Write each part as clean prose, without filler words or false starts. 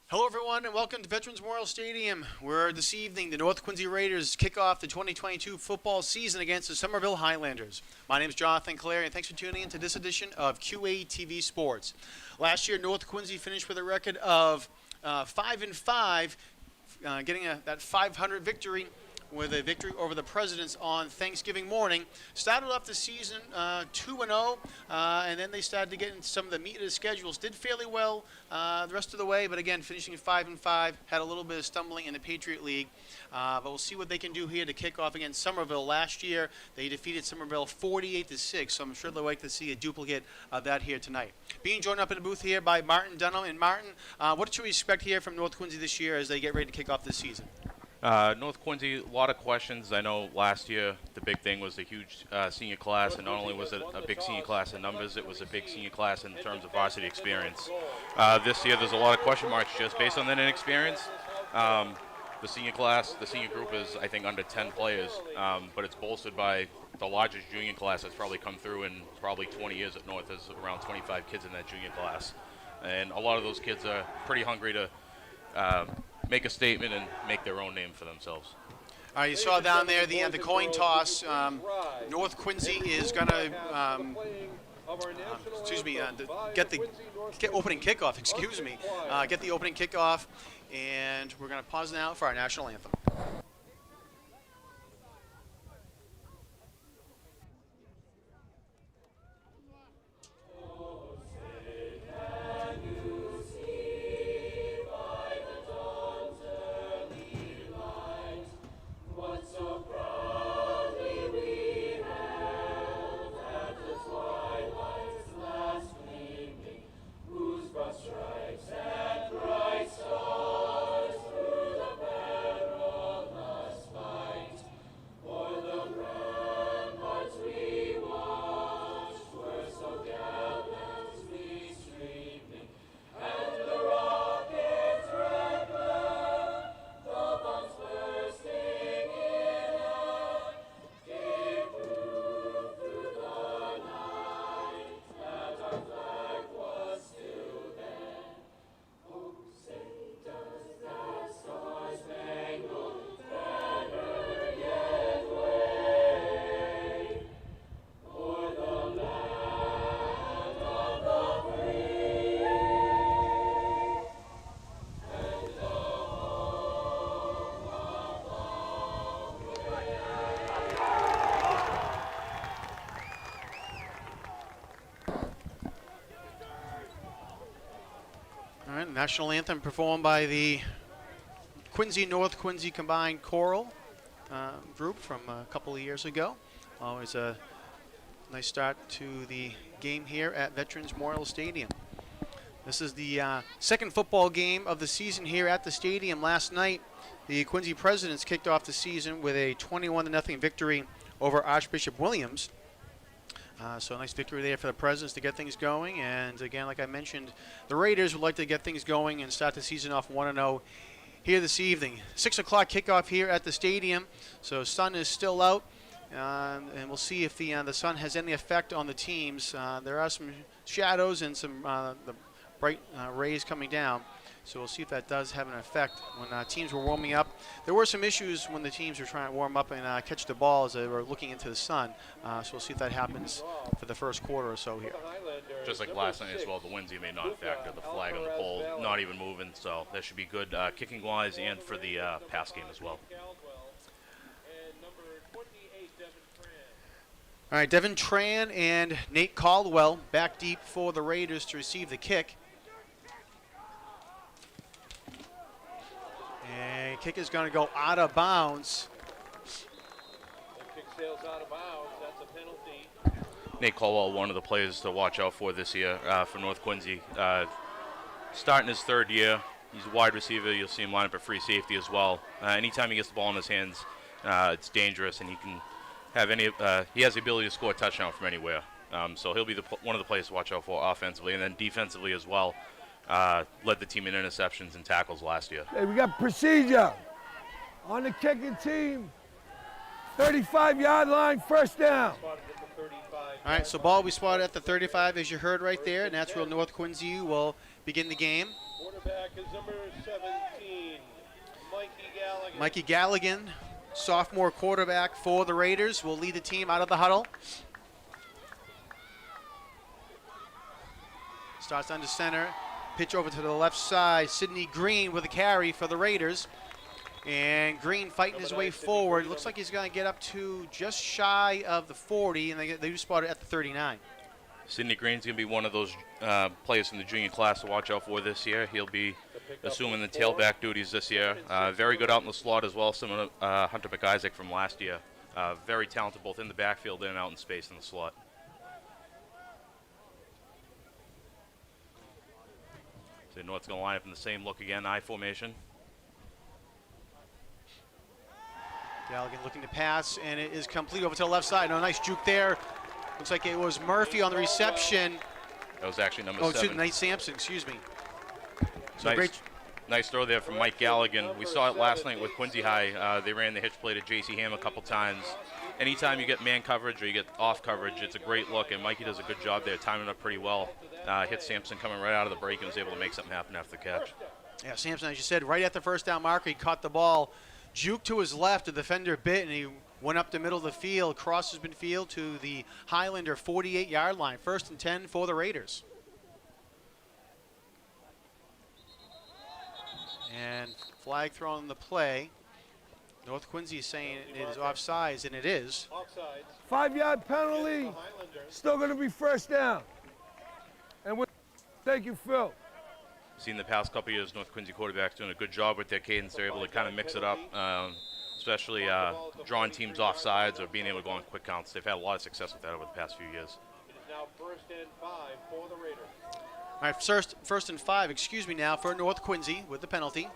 Hello, everyone, and welcome to Veterans Memorial Stadium, where this evening the North Quincy Raiders kick off the 2022 football season against the Somerville Highlanders. My name is Jonathan Clare, and thanks for tuning in to this edition of QATV Sports. Last year, North Quincy finished with a record of 5-5, getting that 500 victory with a victory over the Presidents on Thanksgiving morning. Started off the season 2-0, and then they started to get into some of the meat of the schedules. Did fairly well the rest of the way, but again, finishing 5-5, had a little bit of stumbling in the Patriot League. But we'll see what they can do here to kick off against Somerville. Last year, they defeated Somerville 48-6, so I'm sure they'll like to see a duplicate of that here tonight. Being joined up in the booth here by Martin Dunham. And Martin, what should we expect here from North Quincy this year as they get ready to kick off this season? North Quincy, a lot of questions. I know last year the big thing was the huge senior class, and not only was it a big senior class in numbers, it was a big senior class in terms of varsity experience. This year there's a lot of question marks just based on that inexperience. The senior class, the senior group is, I think, under 10 players, but it's bolstered by the largest junior class that's probably come through in probably 20 years at North. There's around 25 kids in that junior class, and a lot of those kids are pretty hungry to make a statement and make their own name for themselves. All right, you saw down there the coin toss. North Quincy is going to, get the opening kickoff. Excuse me, get the opening kickoff, and we're going to pause now for our national anthem. All right, national anthem performed by the Quincy-North Quincy Combined Choral group from a couple of years ago. Always a nice start to the game here at Veterans Memorial Stadium. This is the second football game of the season here at the stadium. Last night, the Quincy Presidents kicked off the season with a 21-0 victory over Archbishop Williams. So a nice victory there for the Presidents to get things going. And again, like I mentioned, the Raiders would like to get things going and start the season off 1-0 here this evening. 6 o'clock kickoff here at the stadium. So sun is still out. And we'll see if the sun has any effect on the teams. There are some shadows and some the bright rays coming down. So we'll see if that does have an effect. When teams were warming up, there were some issues when the teams were trying to warm up and catch the ball as they were looking into the sun. So we'll see if that happens for the first quarter or so here. Just like last night as well, the winds may not factor. The flag on the pole not even moving, so that should be good kicking-wise and for the pass game as well. All right, Devin Tran and Nate Caldwell back deep for the Raiders to receive the kick. And kick is going to go out of bounds. Kick sails out of bounds. That's a penalty. Nate Caldwell, one of the players to watch out for this year for North Quincy. Starting his third year, he's a wide receiver. You'll see him line up at free safety as well. Anytime he gets the ball in his hands, it's dangerous, and he can have he has the ability to score a touchdown from anywhere. So he'll be one of the players to watch out for offensively, and then defensively as well. Led the team in interceptions and tackles last year. Hey, we got procedure on the kicking team. 35-yard line, first down. All right, so ball will be spotted at the 35, as you heard right there, and that's where North Quincy will begin the game. Quarterback is number 17, Mikey Galligan. Mikey Galligan, sophomore quarterback for the Raiders, will lead the team out of the huddle. Starts under center. Pitch over to the left side. Sidney Green with a carry for the Raiders. And Green fighting his way forward. Looks like he's going to get up to just shy of the 40, and they do spot it at the 39. Sidney Green's going to be one of those players from the junior class to watch out for this year. He'll be assuming the tailback duties this year. Very good out in the slot as well, similar to Hunter McIsaac from last year. Very talented both in the backfield and out in space in the slot. So North's going to line up in the same look again, I formation. Galligan looking to pass, and it is complete over to the left side. No, nice juke there. Looks like it was Murphy on the reception. That was actually number 7. Nate Sampson, excuse me. So Nice throw there from Mike Galligan. We saw it last night with Quincy High. They ran the hitch play to J.C. Ham a couple times. Anytime you get man coverage or you get off coverage, it's a great look, and Mikey does a good job there, timing it up pretty well. Hit Sampson coming right out of the break and was able to make something happen after the catch. Yeah, Sampson, as you said, right at the first down marker, he caught the ball. Juke to his left, the defender bit, and he went up the middle of the field, crosses midfield to the Highlander 48-yard line. 1st and 10 for the Raiders. And flag thrown on the play. North Quincy is saying it is offsides, and it is. Offsides. 5-yard penalty. Still going to be first down. And thank you, Phil. Seen the past couple years, North Quincy quarterbacks doing a good job with their cadence. They're able to kind of mix it up, especially drawing teams off sides or being able to go on quick counts. They've had a lot of success with that over the past few years. It is now 1st and 5 for the Raiders. All right, first and 5, excuse me now, for North Quincy with the penalty.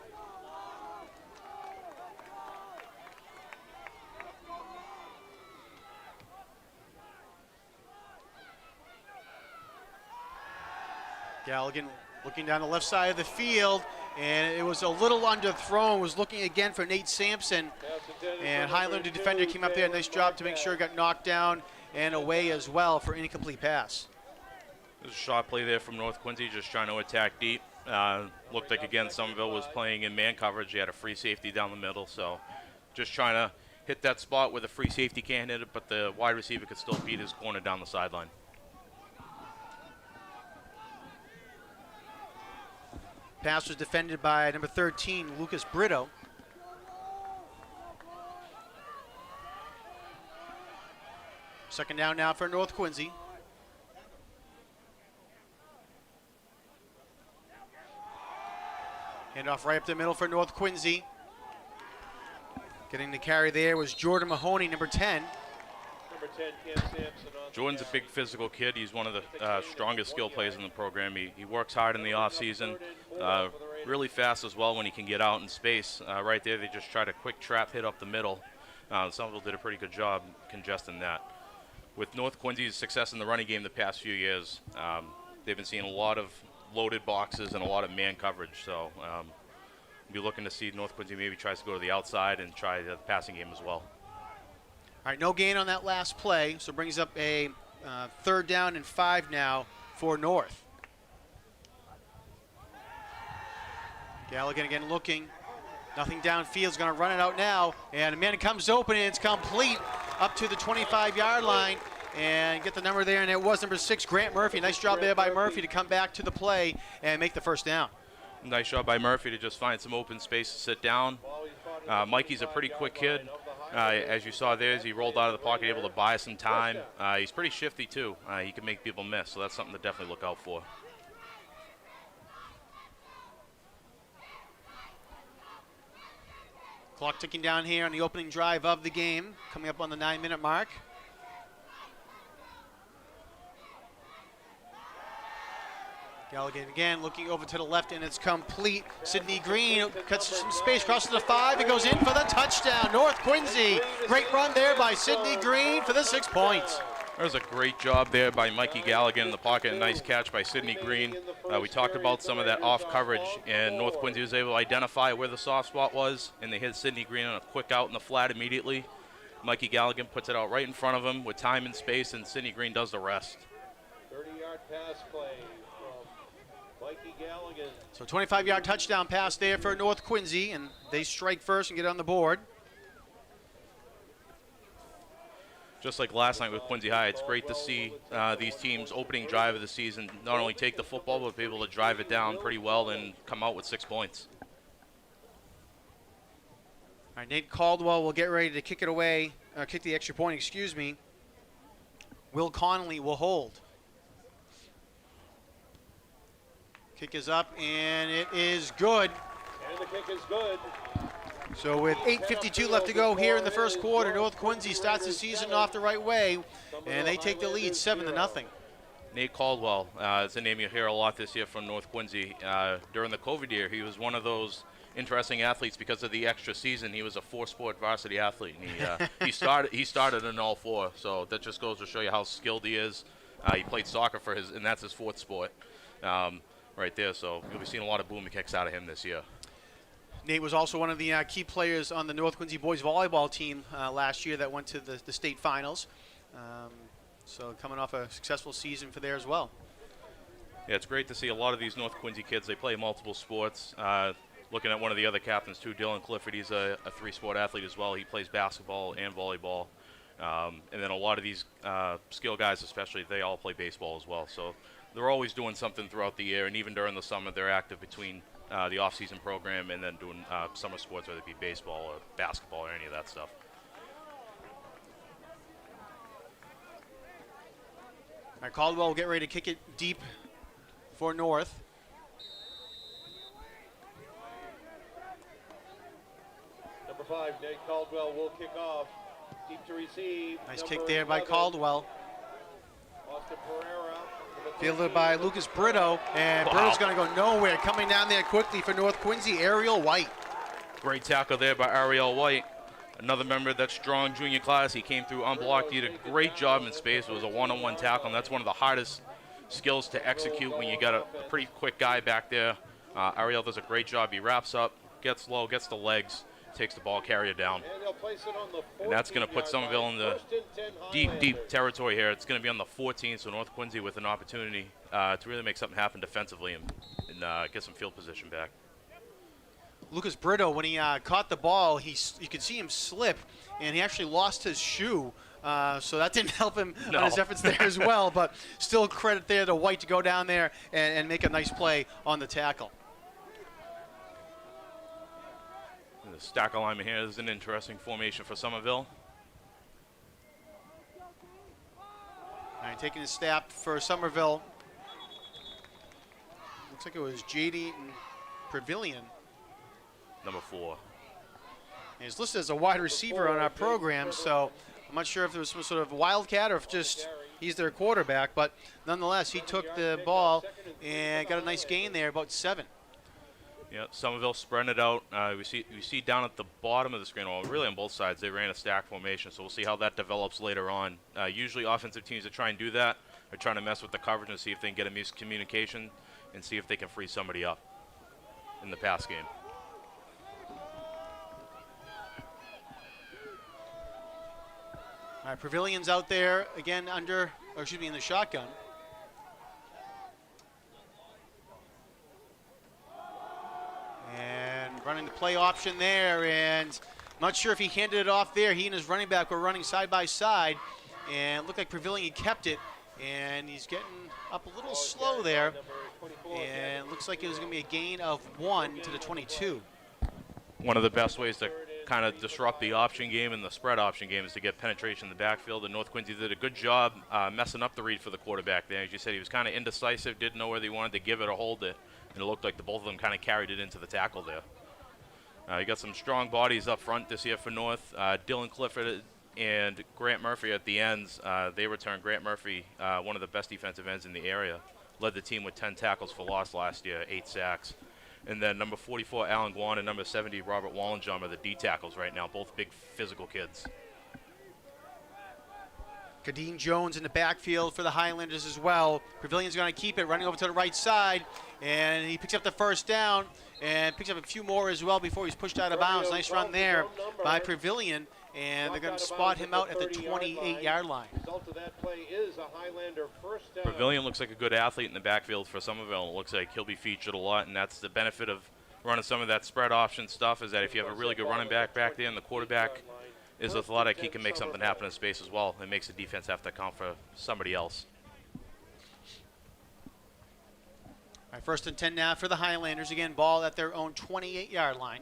Galligan looking down the left side of the field, and it was a little underthrown. Was looking again for Nate Sampson, and Highlander defender came up there. Nice job to make sure it got knocked down and away as well for an incomplete pass. There's a shot play there from North Quincy, just trying to attack deep. Looked like, again, Somerville was playing in man coverage. He had a free safety down the middle, so just trying to hit that spot where the free safety can't hit it, but the wide receiver could still beat his corner down the sideline. Pass was defended by number 13, Lucas Brito. Second down now for North Quincy. Handoff right up the middle for North Quincy. Getting the carry there was Jordan Mahoney, number 10. Number 10, Cam Sampson on. Jordan's a big physical kid. He's one of the strongest skill players in the program. He works hard in the offseason. Really fast as well when he can get out in space. Right there, they just tried a quick trap hit up the middle. Somerville did a pretty good job congesting that. With North Quincy's success in the running game the past few years, they've been seeing a lot of loaded boxes and a lot of man coverage. So we'll be looking to see North Quincy maybe tries to go to the outside and try the passing game as well. All right, no gain on that last play, so brings up a 3rd down and 5 now for North. Galligan again looking. Nothing downfield, is going to run it out now. And a man comes open, and it's complete up to the 25-yard line. And get the number there, and it was number 6, Grant Murphy. Nice job there by Murphy to come back to the play and make the first down. Nice job by Murphy to just find some open space to sit down. Mikey's a pretty quick kid. As you saw there, as he rolled out of the pocket, able to buy some time. He's pretty shifty, too. He can make people miss, so that's something to definitely look out for. Clock ticking down here on the opening drive of the game, coming up on the 9-minute mark. Galligan again looking over to the left, and it's complete. Sidney Green cuts some space, crosses the 5, and goes in for the touchdown. North Quincy, great run there by Sidney Green for the 6 points. There's a great job there by Mikey Galligan in the pocket. A nice catch by Sidney Green. We talked about some of that off coverage, and North Quincy was able to identify where the soft spot was, and they hit Sidney Green on a quick out in the flat immediately. Mikey Galligan puts it out right in front of him with time and space, and Sidney Green does the rest. 30-yard pass play Mikey Galligan. So 25-yard touchdown pass there for North Quincy, and they strike first and get on the board. Just like last night with Quincy High, it's great to see these teams opening drive of the season not only take the football, but be able to drive it down pretty well and come out with 6 points. All right, Nate Caldwell will get ready to kick it away, kick the extra point, excuse me. Will Connolly will hold. Kick is up, and it is good. And the kick is good. So with 8:52 left to go here in the first quarter, North Quincy starts the season off the right way, and they take the lead 7-0. Nate Caldwell is a name you hear a lot this year from North Quincy. During the COVID year, he was one of those interesting athletes because of the extra season. He was a 4-sport varsity athlete, and he started in all 4. So that just goes to show you how skilled he is. He played soccer and that's his 4th sport right there. So you'll be seeing a lot of booming kicks out of him this year. Nate was also one of the key players on the North Quincy boys volleyball team last year that went to the state finals. So coming off a successful season for there as well. Yeah, it's great to see a lot of these North Quincy kids. They play multiple sports. Looking at one of the other captains too, Dylan Clifford, he's a 3-sport athlete as well. He plays basketball and volleyball. And then a lot of these skill guys especially, they all play baseball as well. So they're always doing something throughout the year, and even during the summer they're active between the off-season program and then doing summer sports, whether it be baseball or basketball or any of that stuff. All right, Caldwell will get ready to kick it deep for North. Number 5, Nate Caldwell will kick off. Deep to receive. Nice Number kick there by 11, Caldwell. Austin Pereira. Fielded by Lucas Brito, and Wow. Brito's going to go nowhere. Coming down there quickly for North Quincy, Ariel White. Great tackle there by Ariel White. Another member of that strong junior class. He came through unblocked. He did a great job in space. It was a one-on-one tackle, and that's one of the hardest skills to execute when you got a pretty quick guy back there. Ariel does a great job. He wraps up, gets low, gets the legs, takes the ball carrier down. And they'll place it on the And that's going to put 14-yard Somerville line. in the First and 10 deep Highlander. territory here. It's going to be on the 14th, so North Quincy with an opportunity to really make something happen defensively and get some field position back. Lucas Brito, when he caught the ball, you could see him slip, and he actually lost his shoe. So that didn't help him on his efforts there as well. But still credit there to White to go down there and make a nice play on the tackle. The stack alignment here is an interesting formation for Somerville. All right, taking a snap for Somerville. Looks like it was JD and Pavilion. Number 4. And he's listed as a wide receiver on our program, so I'm not sure if there was some sort of wildcat or if just he's their quarterback. But nonetheless, he took the ball and got a nice gain there, about 7. Yeah, Somerville spreading it out. We see down at the bottom of the screen, well, really on both sides, they ran a stack formation, so we'll see how that develops later on. Usually offensive teams that try and do that are trying to mess with the coverage and see if they can get a miscommunication and see if they can free somebody up in the pass game. All right, Pavilion's out there again in the shotgun. And running the play option there, and not sure if he handed it off there. He and his running back were running side by side, and it looked like Pavilion kept it, and he's getting up a little slow there, and looks like it was going to be a gain of 1 to the 22. One of the best ways to kind of disrupt the option game and the spread option game is to get penetration in the backfield, and North Quincy did a good job messing up the read for the quarterback there. As you said, he was kind of indecisive, didn't know whether he wanted to give it or hold it, and it looked like both of them kind of carried it into the tackle there. You got some strong bodies up front this year for North. Dylan Clifford and Grant Murphy at the ends. They returned Grant Murphy, one of the best defensive ends in the area, led the team with 10 tackles for loss last year, 8 sacks. And then number 44, Alan Guan, and number 70, Robert Wallenjum are the D tackles right now, both big physical kids. Kadeen Jones in the backfield for the Highlanders as well. Pavilion's going to keep it, running over to the right side, and he picks up the first down and picks up a few more as well before he's pushed out of bounds. Nice run there by Pavilion, and they're going to spot him out at the 28-yard line. Result of that play is a Highlander first down. Pavilion looks like a good athlete in the backfield for Somerville. It looks like he'll be featured a lot, and that's the benefit of running some of that spread option stuff, is that if you have a really good running back back there and the quarterback is athletic, he can make something happen in space as well. It makes the defense have to account for somebody else. All right, 1st and 10 now for the Highlanders. Again, ball at their own 28-yard line.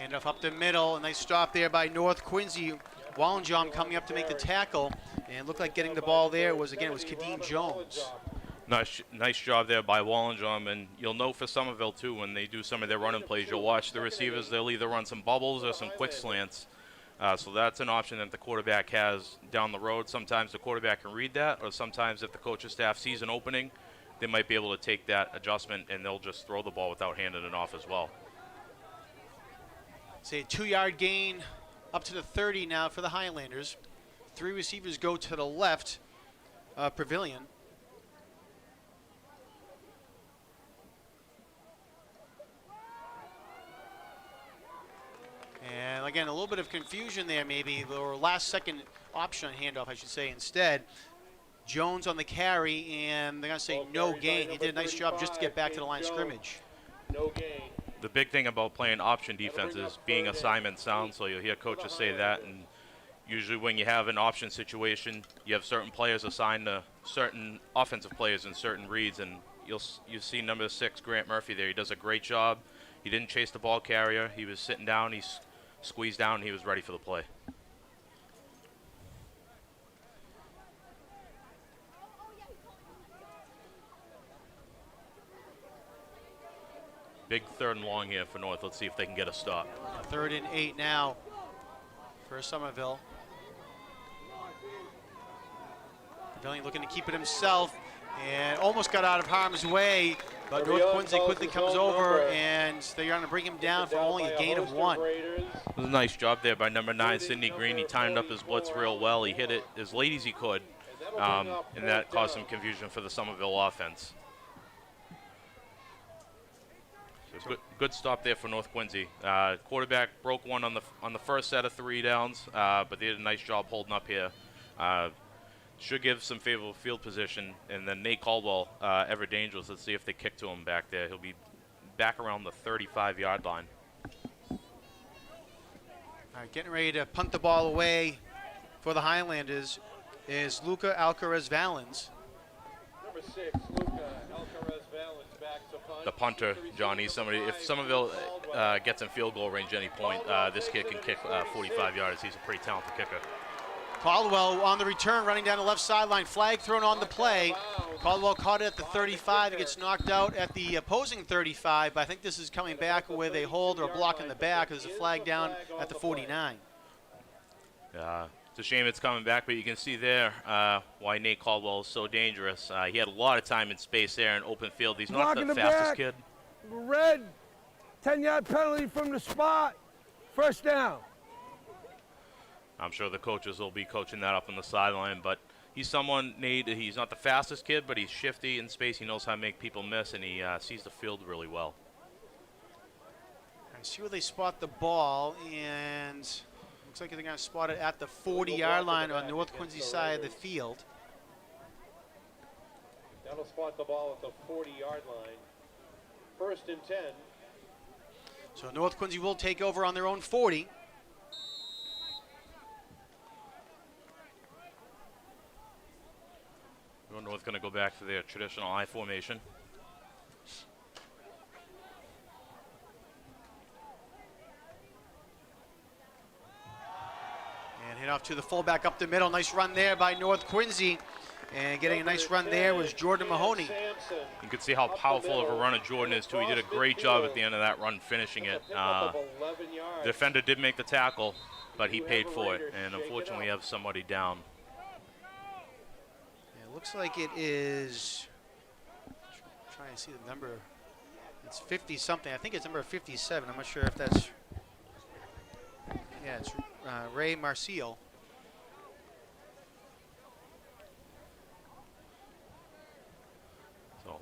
Handoff up the middle. A nice stop there by North Quincy. Wallenjom coming up to make the tackle. And looked like getting the ball there was Kadeem Jones. Nice job there by Wallenjom, and you'll know for Somerville too, when they do some of their running plays, you'll watch the receivers, they'll either run some bubbles or some quick slants. So that's an option that the quarterback has down the road. Sometimes the quarterback can read that, or sometimes if the coaching staff sees an opening, they might be able to take that adjustment and they'll just throw the ball without handing it off as well. Say a 2-yard gain up to the 30 now for the Highlanders. 3 receivers go to the left, Pavilion. And again, a little bit of confusion there maybe, or last second option on handoff, I should say, instead. Jones on the carry, and they're going to say no gain. He did a nice job just to get back to the line of scrimmage. No gain. The big thing about playing option defense is being assignment sound, so you'll hear coaches say that, and usually when you have an option situation, you have certain players assigned to certain offensive players in certain reads, and you see number 6, Grant Murphy there. He does a great job. He didn't chase the ball carrier. He was sitting down. He squeezed down. And he was ready for the play. Big 3rd and long here for North. Let's see if they can get a stop. 3rd and 8 now for Somerville. Pavilion looking to keep it himself and almost got out of harm's way, but North Quincy quickly comes over and they're going to bring him down for only a gain of 1. It was a nice job there by number 9, Sidney Green. He timed up his blitz real well. He hit it as late as he could, and that caused some confusion for the Somerville offense. So good stop there for North Quincy. Quarterback broke one on the first set of 3 downs, but they did a nice job holding up here. Should give some favorable field position, and then Nate Caldwell, ever dangerous. Let's see if they kick to him back there. He'll be back around the 35-yard line. All right, getting ready to punt the ball away for the Highlanders is Luca Alcaraz-Valens. Number 6, Luca Alcaraz-Valens back to punt. The punter, Johnny. If Somerville gets in field goal range at any point, this kid can kick 45 yards. He's a pretty talented kicker. Caldwell on the return, running down the left sideline. Flag thrown on the play. Caldwell caught it at the 35. He gets knocked out at the opposing 35, but I think this is coming back with a hold or a block in the back. There's a flag down at the 49. It's a shame it's coming back, but you can see there why Nate Caldwell is so dangerous. He had a lot of time and space there in open field. He's not the fastest kid. Red, 10-yard penalty from the spot. 1st down. I'm sure the coaches will be coaching that up on the sideline, but he's someone, Nate, he's not the fastest kid, but he's shifty in space. He knows how to make people miss, and he sees the field really well. I see where they spot the ball, and looks like they're going to spot it at the 40-yard line on North Quincy side of the field. That'll spot the ball at the 40-yard line. 1st and 10. So North Quincy will take over on their own 40. North going to go back to their traditional I formation. And hit off to the fullback up the middle. Nice run there by North Quincy. And getting a nice run there was Jordan Mahoney. You can see how powerful of a runner Jordan is, too. He did a great job at the end of that run finishing it. The defender did make the tackle, but he paid for it. And unfortunately, we have somebody down. Looks like it is, trying to see the number, it's 50-something. I think it's number 57. I'm not sure if that's, yeah, it's Ray Marcial.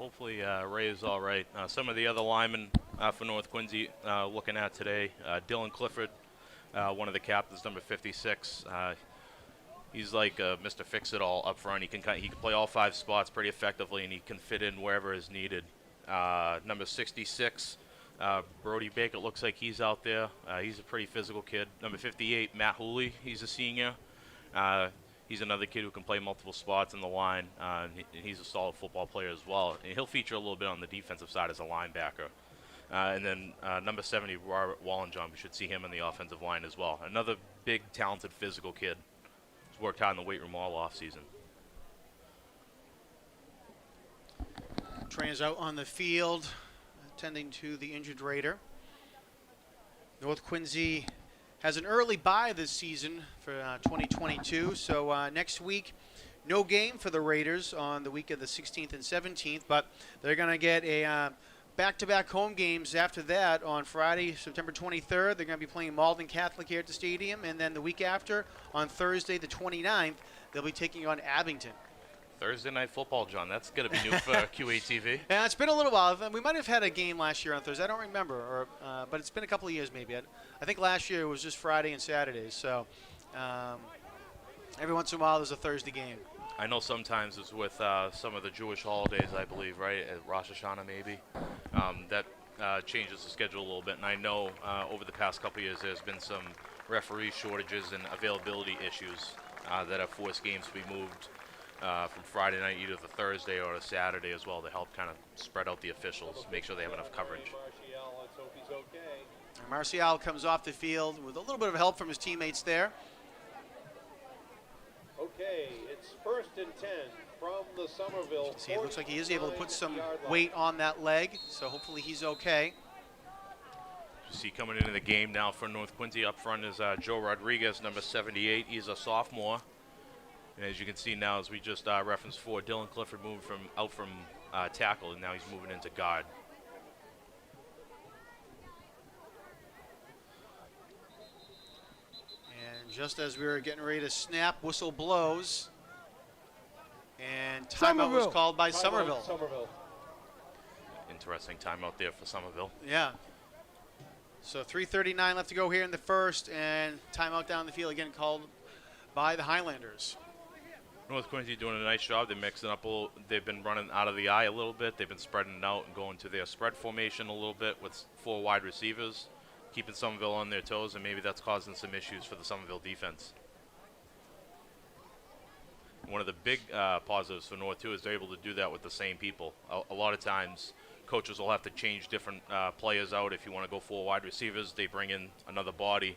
hopefully Ray is all right. Some of the other linemen for North Quincy looking at today, Dylan Clifford, one of the captains, number 56. He's like Mr. Fix-It-All up front. He can play all 5 spots pretty effectively, and he can fit in wherever is needed. Number 66, Brody Baker, looks like he's out there. He's a pretty physical kid. Number 58, Matt Hooley, he's a senior. He's another kid who can play multiple spots in the line, and he's a solid football player as well. And he'll feature a little bit on the defensive side as a linebacker. And then number 70, Robert Wallenjohn, we should see him on the offensive line as well. Another big, talented, physical kid. He's worked hard in the weight room all offseason. Trainers out on the field, attending to the injured Raider. North Quincy has an early bye this season for 2022, so next week, no game for the Raiders on the week of the 16th and 17th, but they're going to get a back-to-back home games after that on Friday, September 23rd. They're going to be playing Malden Catholic here at the stadium, and then the week after, on Thursday the 29th, they'll be taking on Abington. Thursday night football, John. That's going to be new for QATV. Yeah, it's been a little while. We might have had a game last year on Thursday. I don't remember, but it's been a couple of years maybe. I think last year it was just Friday and Saturdays. So every once in a while there's a Thursday game. I know sometimes it's with some of the Jewish holidays, I believe, right? At Rosh Hashanah maybe. That changes the schedule a little bit. And I know over the past couple of years there's been some referee shortages and availability issues that have forced games to be moved from Friday night either to Thursday or to Saturday as well to help kind of spread out the officials, make sure they have enough coverage. Martial, let's hope he's okay. And Martial comes off the field with a little bit of help from his teammates there. Okay, it's 1st and 10 from the Somerville. See, it looks like he is able to put some 49-yard line. weight on that leg, so hopefully he's okay. You see coming into the game now for North Quincy up front is Joe Rodriguez, number 78. He's a sophomore. And as you can see now, as we just referenced for, Dylan Clifford moved out from tackle, and now he's moving into guard. And just as we were getting ready to snap, whistle blows. And timeout was called by Somerville. Somerville. Interesting timeout there for Somerville. Yeah. So 3:39 left to go here in the first, and timeout down the field again called by the Highlanders. North Quincy doing a nice job. They're mixing up a little. They've been running out of the eye a little bit. They've been spreading it out and going to their spread formation a little bit with 4 wide receivers, keeping Somerville on their toes, and maybe that's causing some issues for the Somerville defense. One of the big positives for North, too, is they're able to do that with the same people. A lot of times, coaches will have to change different players out. If you want to go 4 wide receivers, they bring in another body.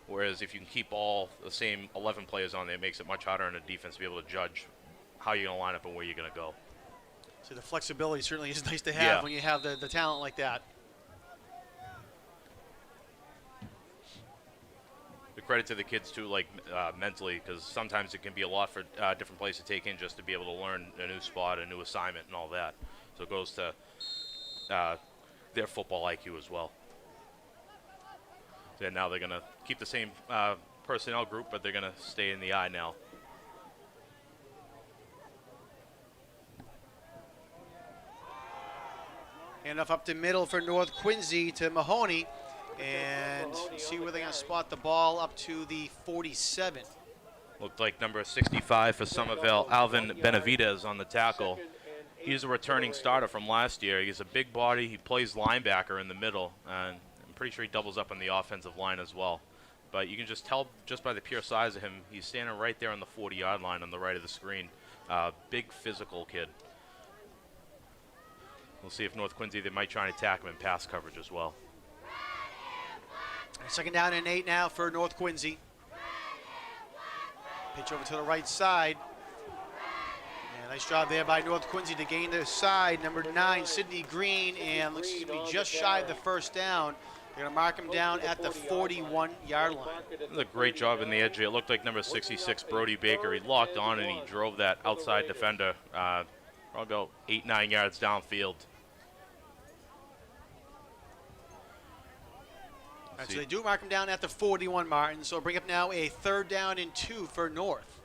Whereas if you can keep all the same 11 players on there, it makes it much harder in a defense to be able to judge how you're going to line up and where you're going to go. So the flexibility certainly is nice to have Yeah. when you have the talent like that. The credit to the kids, too, like mentally, because sometimes it can be a lot for different players to take in just to be able to learn a new spot, a new assignment, and all that. So it goes to their football IQ as well. And now they're going to keep the same personnel group, but they're going to stay in the eye now. Handoff up the middle for North Quincy to Mahoney. And see where they're going to spot the ball up to the 47. Looked like number 65 for Somerville, Alvin Benavidez on the tackle. He's a returning starter from last year. He's a big body. He plays linebacker in the middle, and I'm pretty sure he doubles up on the offensive line as well. But you can just tell just by the pure size of him, he's standing right there on the 40-yard line on the right of the screen. Big physical kid. We'll see if North Quincy, they might try and attack him in pass coverage as well. Second down and 8 now for North Quincy. Pitch over to the right side. And nice job there by North Quincy to gain the side. Number 9, Sidney Green, and looks to be just shy of the first down. They're going to mark him down at the 41-yard line. That's a great job in the edge. It looked like number 66, Brody Baker. He locked on and he drove that outside defender about 8-9 yards downfield. All right, so they do mark him down at the 41, Martin. So bring up now a 3rd down and 2 for North.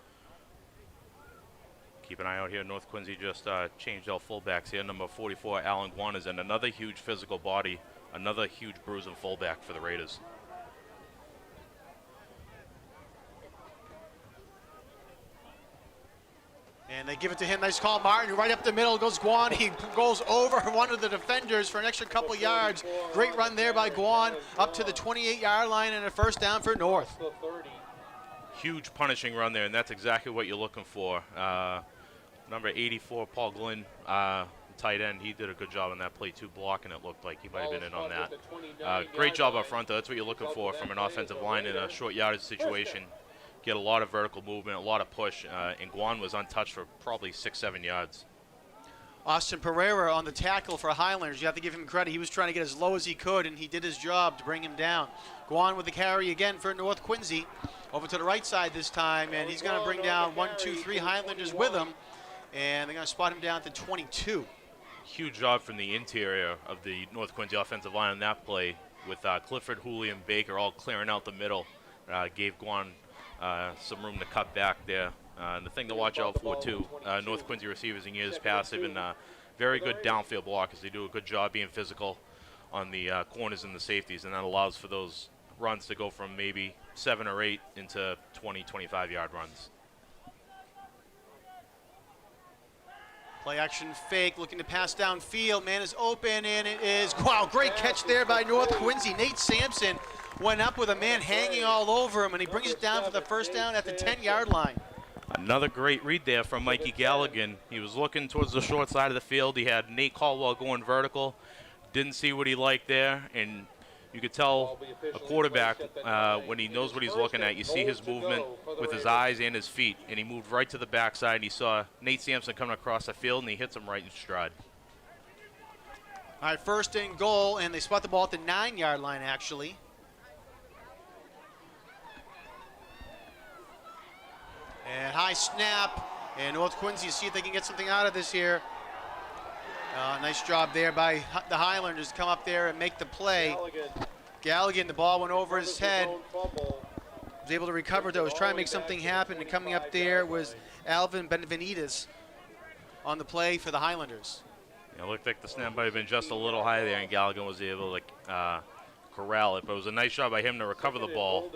Keep an eye out here. North Quincy just changed out fullbacks here. Number 44, Alan Guan, is in another huge physical body, another huge bruising fullback for the Raiders. And they give it to him. Nice call, Martin. Right up the middle goes Guan. He goes over one of the defenders for an extra couple yards. Great run there by Guan up to the 28-yard line and a first down for North. Huge punishing run there, and that's exactly what you're looking for. Number 84, Paul Glynn, tight end, he did a good job on that play too, blocking. It looked like he might have been in on that. Great job up front, though. That's what you're looking for from an offensive line in a short yardage situation. Get a lot of vertical movement, a lot of push, and Guan was untouched for probably 6-7 yards. Austin Pereira on the tackle for Highlanders. You have to give him credit. He was trying to get as low as he could, and he did his job to bring him down. Guan with the carry again for North Quincy. Over to the right side this time, and he's going to bring down 1, 2, 3 Highlanders with him, and they're going to spot him down to 22. Huge job from the interior of the North Quincy offensive line on that play, with Clifford, Hooley, and Baker all clearing out the middle. Gave Guan some room to cut back there. And the thing to watch out for, too, North Quincy receivers in years past have been very good downfield blockers. They do a good job being physical on the corners and the safeties, and that allows for those runs to go from maybe 7 or 8 into 20, 25-yard runs. Play action fake, looking to pass downfield. Man is open, and it is, wow, great catch there by North Quincy. Nate Sampson went up with a man hanging all over him, and he brings it down for the first down at the 10-yard line. Another great read there from Mikey Galligan. He was looking towards the short side of the field. He had Nate Caldwell going vertical. Didn't see what he liked there, and you could tell a quarterback when he knows what he's looking at. You see his movement with his eyes and his feet, and he moved right to the backside, and he saw Nate Sampson coming across the field, and he hits him right in stride. All right, first and goal, and they spot the ball at the 9-yard line, actually. And high snap, and North Quincy see if they can get something out of this here. Nice job there by the Highlanders to come up there and make the play. Galligan, the ball went over his head. Was able to recover, though. Was trying to make something happen, and coming up there was Alvin Benvenides on the play for the Highlanders. It looked like the snap might have been just a little high there, and Galligan was able to corral it. But it was a nice job by him to recover the ball,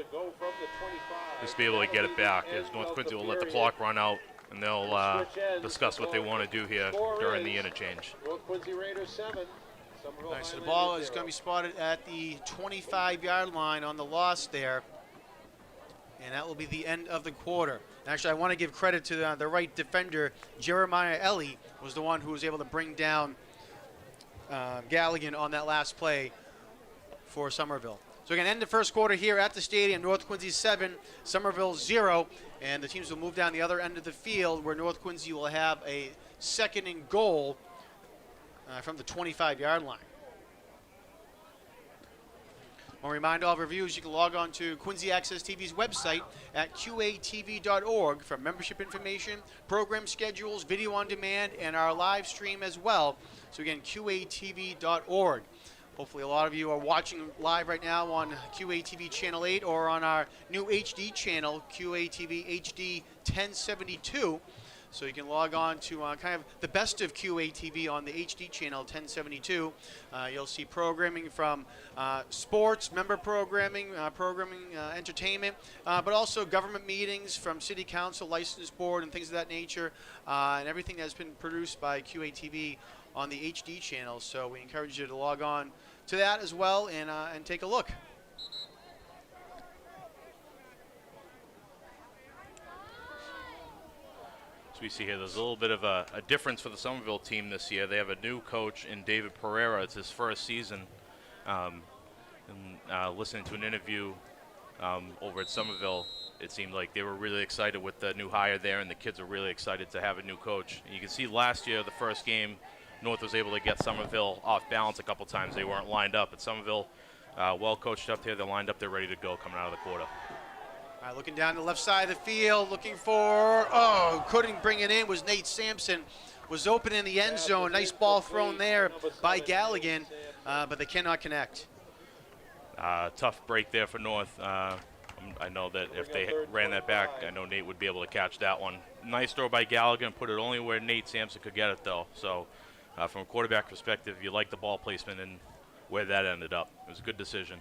just be able to get it back, as North Quincy will let the clock run out, and they'll discuss what they want to do here during the interchange. All right, so the ball is going to be spotted at the 25-yard line on the loss there, and that will be the end of the quarter. Actually, I want to give credit to the right defender. Jeremiah Ellie was the one who was able to bring down Galligan on that last play for Somerville. So we're going to end the first quarter here at the stadium. North Quincy 7, Somerville 0, and the teams will move down the other end of the field where North Quincy will have a second and goal from the 25-yard line. I want to remind all of our viewers you can log on to Quincy Access TV's website at qatv.org for membership information, program schedules, video on demand, and our live stream as well. So again, qatv.org. Hopefully a lot of you are watching live right now on QATV Channel 8 or on our new HD channel, QATV HD 1072. So you can log on to kind of the best of QATV on the HD channel 1072. You'll see programming from sports, member programming, entertainment, but also government meetings from City Council, License Board, and things of that nature, and everything that's been produced by QATV on the HD channel. So we encourage you to log on to that as well and take a look. So we see here there's a little bit of a difference for the Somerville team this year. They have a new coach in David Pereira. It's his first season. Listening to an interview over at Somerville, it seemed like they were really excited with the new hire there, and the kids are really excited to have a new coach. And you can see last year, the first game, North was able to get Somerville off balance a couple times. They weren't lined up, but Somerville, well coached up there. They're lined up. They're ready to go coming out of the quarter. All right, looking down the left side of the field, looking for, couldn't bring it in, was Nate Sampson. Was open in the end zone. Nice ball thrown there by Galligan, but they cannot connect. Tough break there for North. A I know that if they ran that back, I know Nate would be able to catch that one. Nice throw by Gallagher and put it only where Nate Sampson could get it, though. So from a quarterback perspective, you like the ball placement and where that ended up. It was a good decision.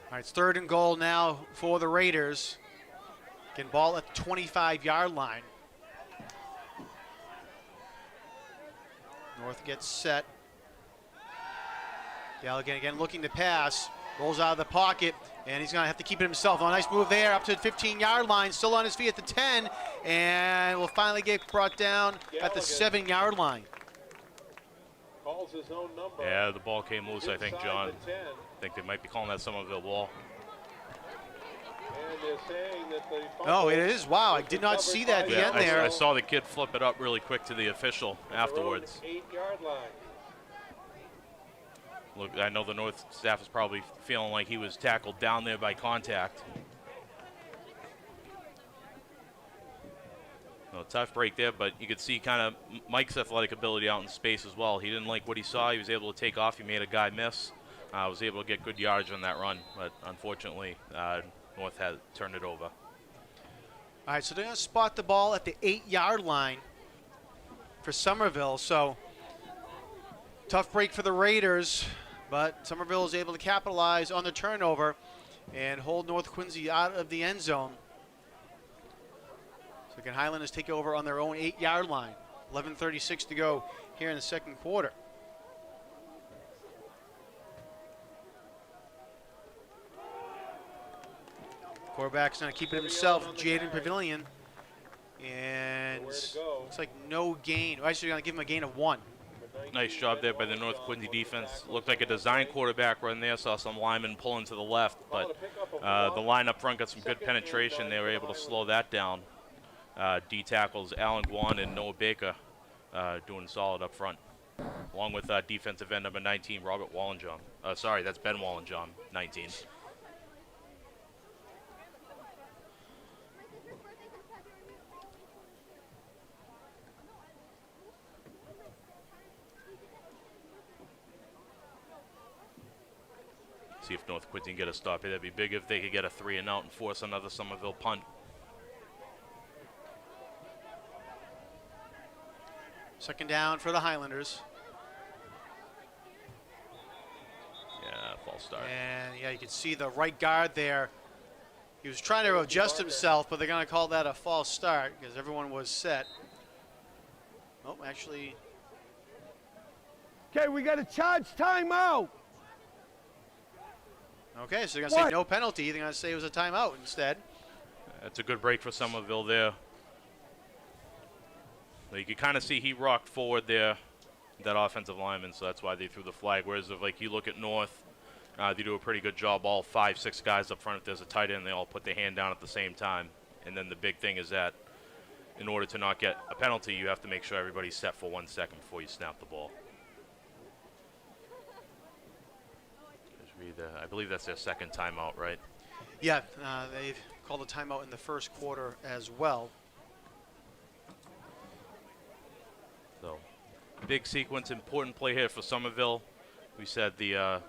All right, it's 3rd and goal now for the Raiders. Again, ball at the 25-yard line. North gets set. Gallagher again looking to pass. Rolls out of the pocket, and he's going to have to keep it himself. Oh, nice move there up to the 15-yard line. Still on his feet at the 10, and will finally get brought down at the 7-yard line. Calls his own number. Yeah, the ball came loose, I think, John. Inside the 10. I think they might be calling that Somerville ball. And they're saying that the Oh, it is. Wow, I did not see that at the end there. I saw the kid flip it up really quick to the official afterwards. 8-yard line. Look, I know the North staff is probably feeling like he was tackled down there by contact. No, tough break there, but you could see kind of Mike's athletic ability out in space as well. He didn't like what he saw. He was able to take off. He made a guy miss. Was able to get good yardage on that run, but unfortunately, North had turned it over. All right, so they're going to spot the ball at the 8-yard line for Somerville. So tough break for the Raiders, but Somerville is able to capitalize on the turnover and hold North Quincy out of the end zone. So again, Highlanders take over on their own 8-yard line. 11:36 to go here in the second quarter. Quarterback's going to keep it himself, Jaden Pavilion. And looks like no gain. Actually, going to give him a gain of 1. Nice job there by the North Quincy defense. Looked like a design quarterback run there. Saw some linemen pulling to the left, but the line up front got some good penetration. They were able to slow that down. D tackles Alan Guan and Noah Baker doing solid up front, along with defensive end number 19, Robert Wallenjohn. Sorry, that's Ben Wallenjohn, 19. See if North Quincy can get a stop here. That'd be big if they could get a 3-and-out and force another Somerville punt. Second down for the Highlanders. Yeah, false start. And yeah, you can see the right guard there. He was trying to adjust himself, but they're going to call that a false start because everyone was set. Oh, actually. Okay, we got a charge timeout. Okay, so they're going to say no penalty. They're going to say it was a timeout instead. That's a good break for Somerville there. You can kind of see he rocked forward there, that offensive lineman, so that's why they threw the flag. Whereas if like you look at North, they do a pretty good job. All 5, 6 guys up front, if there's a tight end, they all put their hand down at the same time. And then the big thing is that in order to not get a penalty, you have to make sure everybody's set for 1 second before you snap the ball. I believe that's their second timeout, right? Yeah, they've called a timeout in the first quarter as well. So, big sequence, important play here for Somerville. We said the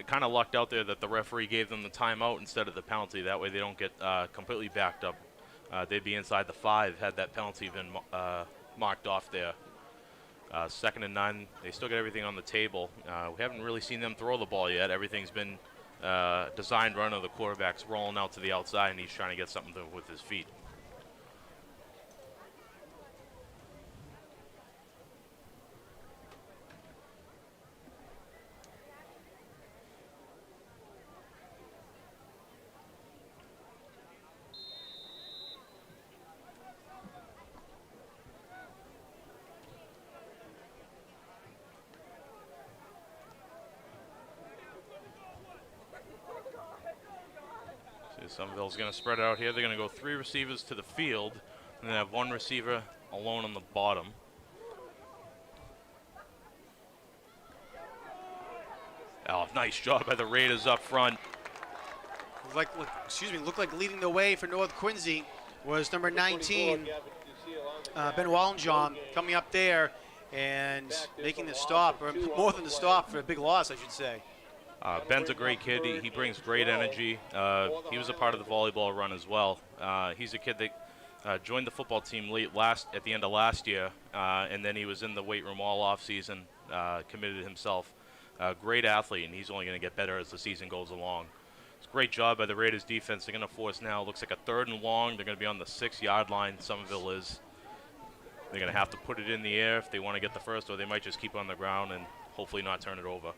kind of lucked out there that the referee gave them the timeout instead of the penalty. That way they don't get completely backed up. They'd be inside the 5 had that penalty been marked off there. 2nd and 9, they still got everything on the table. We haven't really seen them throw the ball yet. Everything's been designed run of the quarterback's rolling out to the outside, and he's trying to get something with his feet. Somerville's going to spread out here. They're going to go 3 receivers to the field, and then have 1 receiver alone on the bottom. Oh, nice job by the Raiders up front. Looked like leading the way for North Quincy was number 19, Ben Wallenjohn, coming up there. and making the stop, or more than the stop, for a big loss, I should say. Ben's a great kid. He brings great energy. He was a part of the volleyball run as well. He's a kid that joined the football team at the end of last year, and then he was in the weight room all off season, committed himself. Great athlete, and he's only going to get better as the season goes along. It's a great job by the Raiders defense. They're going to force now, looks like a 3rd and long. They're going to be on the 6-yard line, Somerville is. They're going to have to put it in the air if they want to get the first, or they might just keep it on the ground and hopefully not turn it over.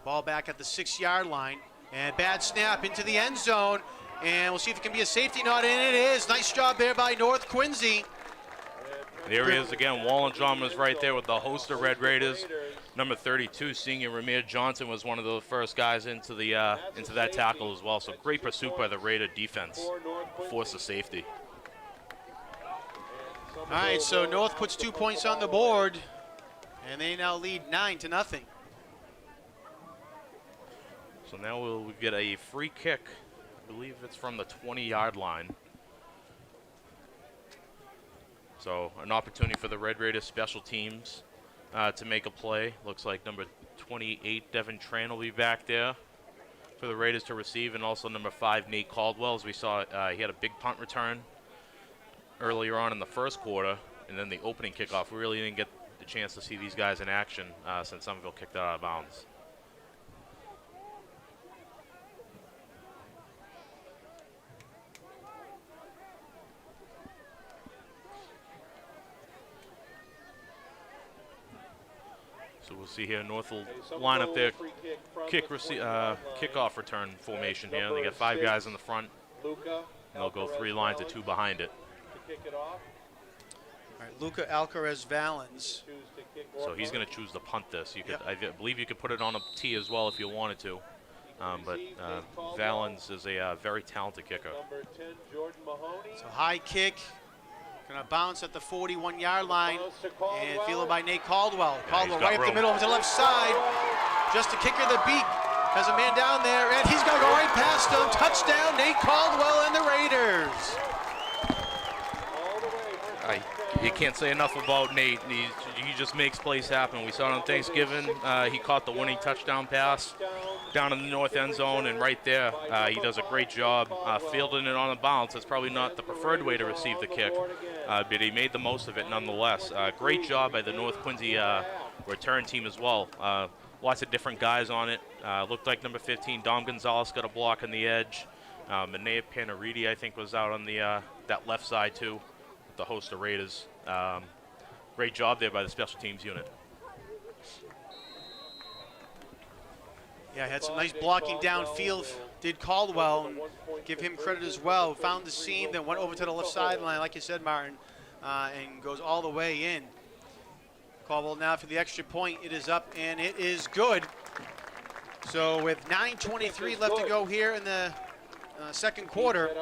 Ball back at the 6-yard line, and bad snap into the end zone, and we'll see if it can be a safety knot, and it is. Nice job there by North Quincy. There he is again. Wallenstrom was right there with the host of Red Raiders. Number 32, senior Ramir Johnson, was one of the first guys into that tackle as well. So great pursuit by the Raider defense. Force the safety. All right, so North puts 2 points on the board, and they now lead 9-0. So now we'll get a free kick. I believe it's from the 20-yard line. So an opportunity for the Red Raiders special teams to make a play. Looks like number 28, Devin Tran, will be back there for the Raiders to receive, and also number 5, Nate Caldwell. As we saw, he had a big punt return earlier on in the first quarter, and then the opening kickoff. We really didn't get the chance to see these guys in action since Somerville kicked out of bounds. So we'll see here, North will line up their kickoff return formation here. They got 5 guys in the front, and they'll go 3 lines of 2 behind it. All right, Luca Alcaraz Valens. So he's going to choose to punt this. You could, I believe you could put it on a tee as well if you wanted to. But Valens is a very talented kicker. So high kick. Going to bounce at the 41-yard line, and fielded by Nate Caldwell. Caldwell right up the middle to the left side. Just to kicker the beak. Has a man down there, and he's going to go right past him. Touchdown, Nate Caldwell and the Raiders. You can't say enough about Nate. He just makes plays happen. We saw it on Thanksgiving. He caught the winning touchdown pass down in the north end zone, and right there, he does a great job fielding it on the bounce. That's probably not the preferred way to receive the kick, but he made the most of it nonetheless. Great job by the North Quincy return team as well. Lots of different guys on it. Looked like number 15, Dom Gonzalez, got a block on the edge. Manea Panariti, I think, was out on the that left side too, with the host of Raiders. Great job there by the special teams unit. Yeah, had some nice blocking downfield, did Caldwell, and give him credit as well. Found the seam, then went over to the left sideline, like you said, Martin, and goes all the way in. Caldwell now for the extra point. It is up, and it is good. So with 9:23 left to go here in the second quarter,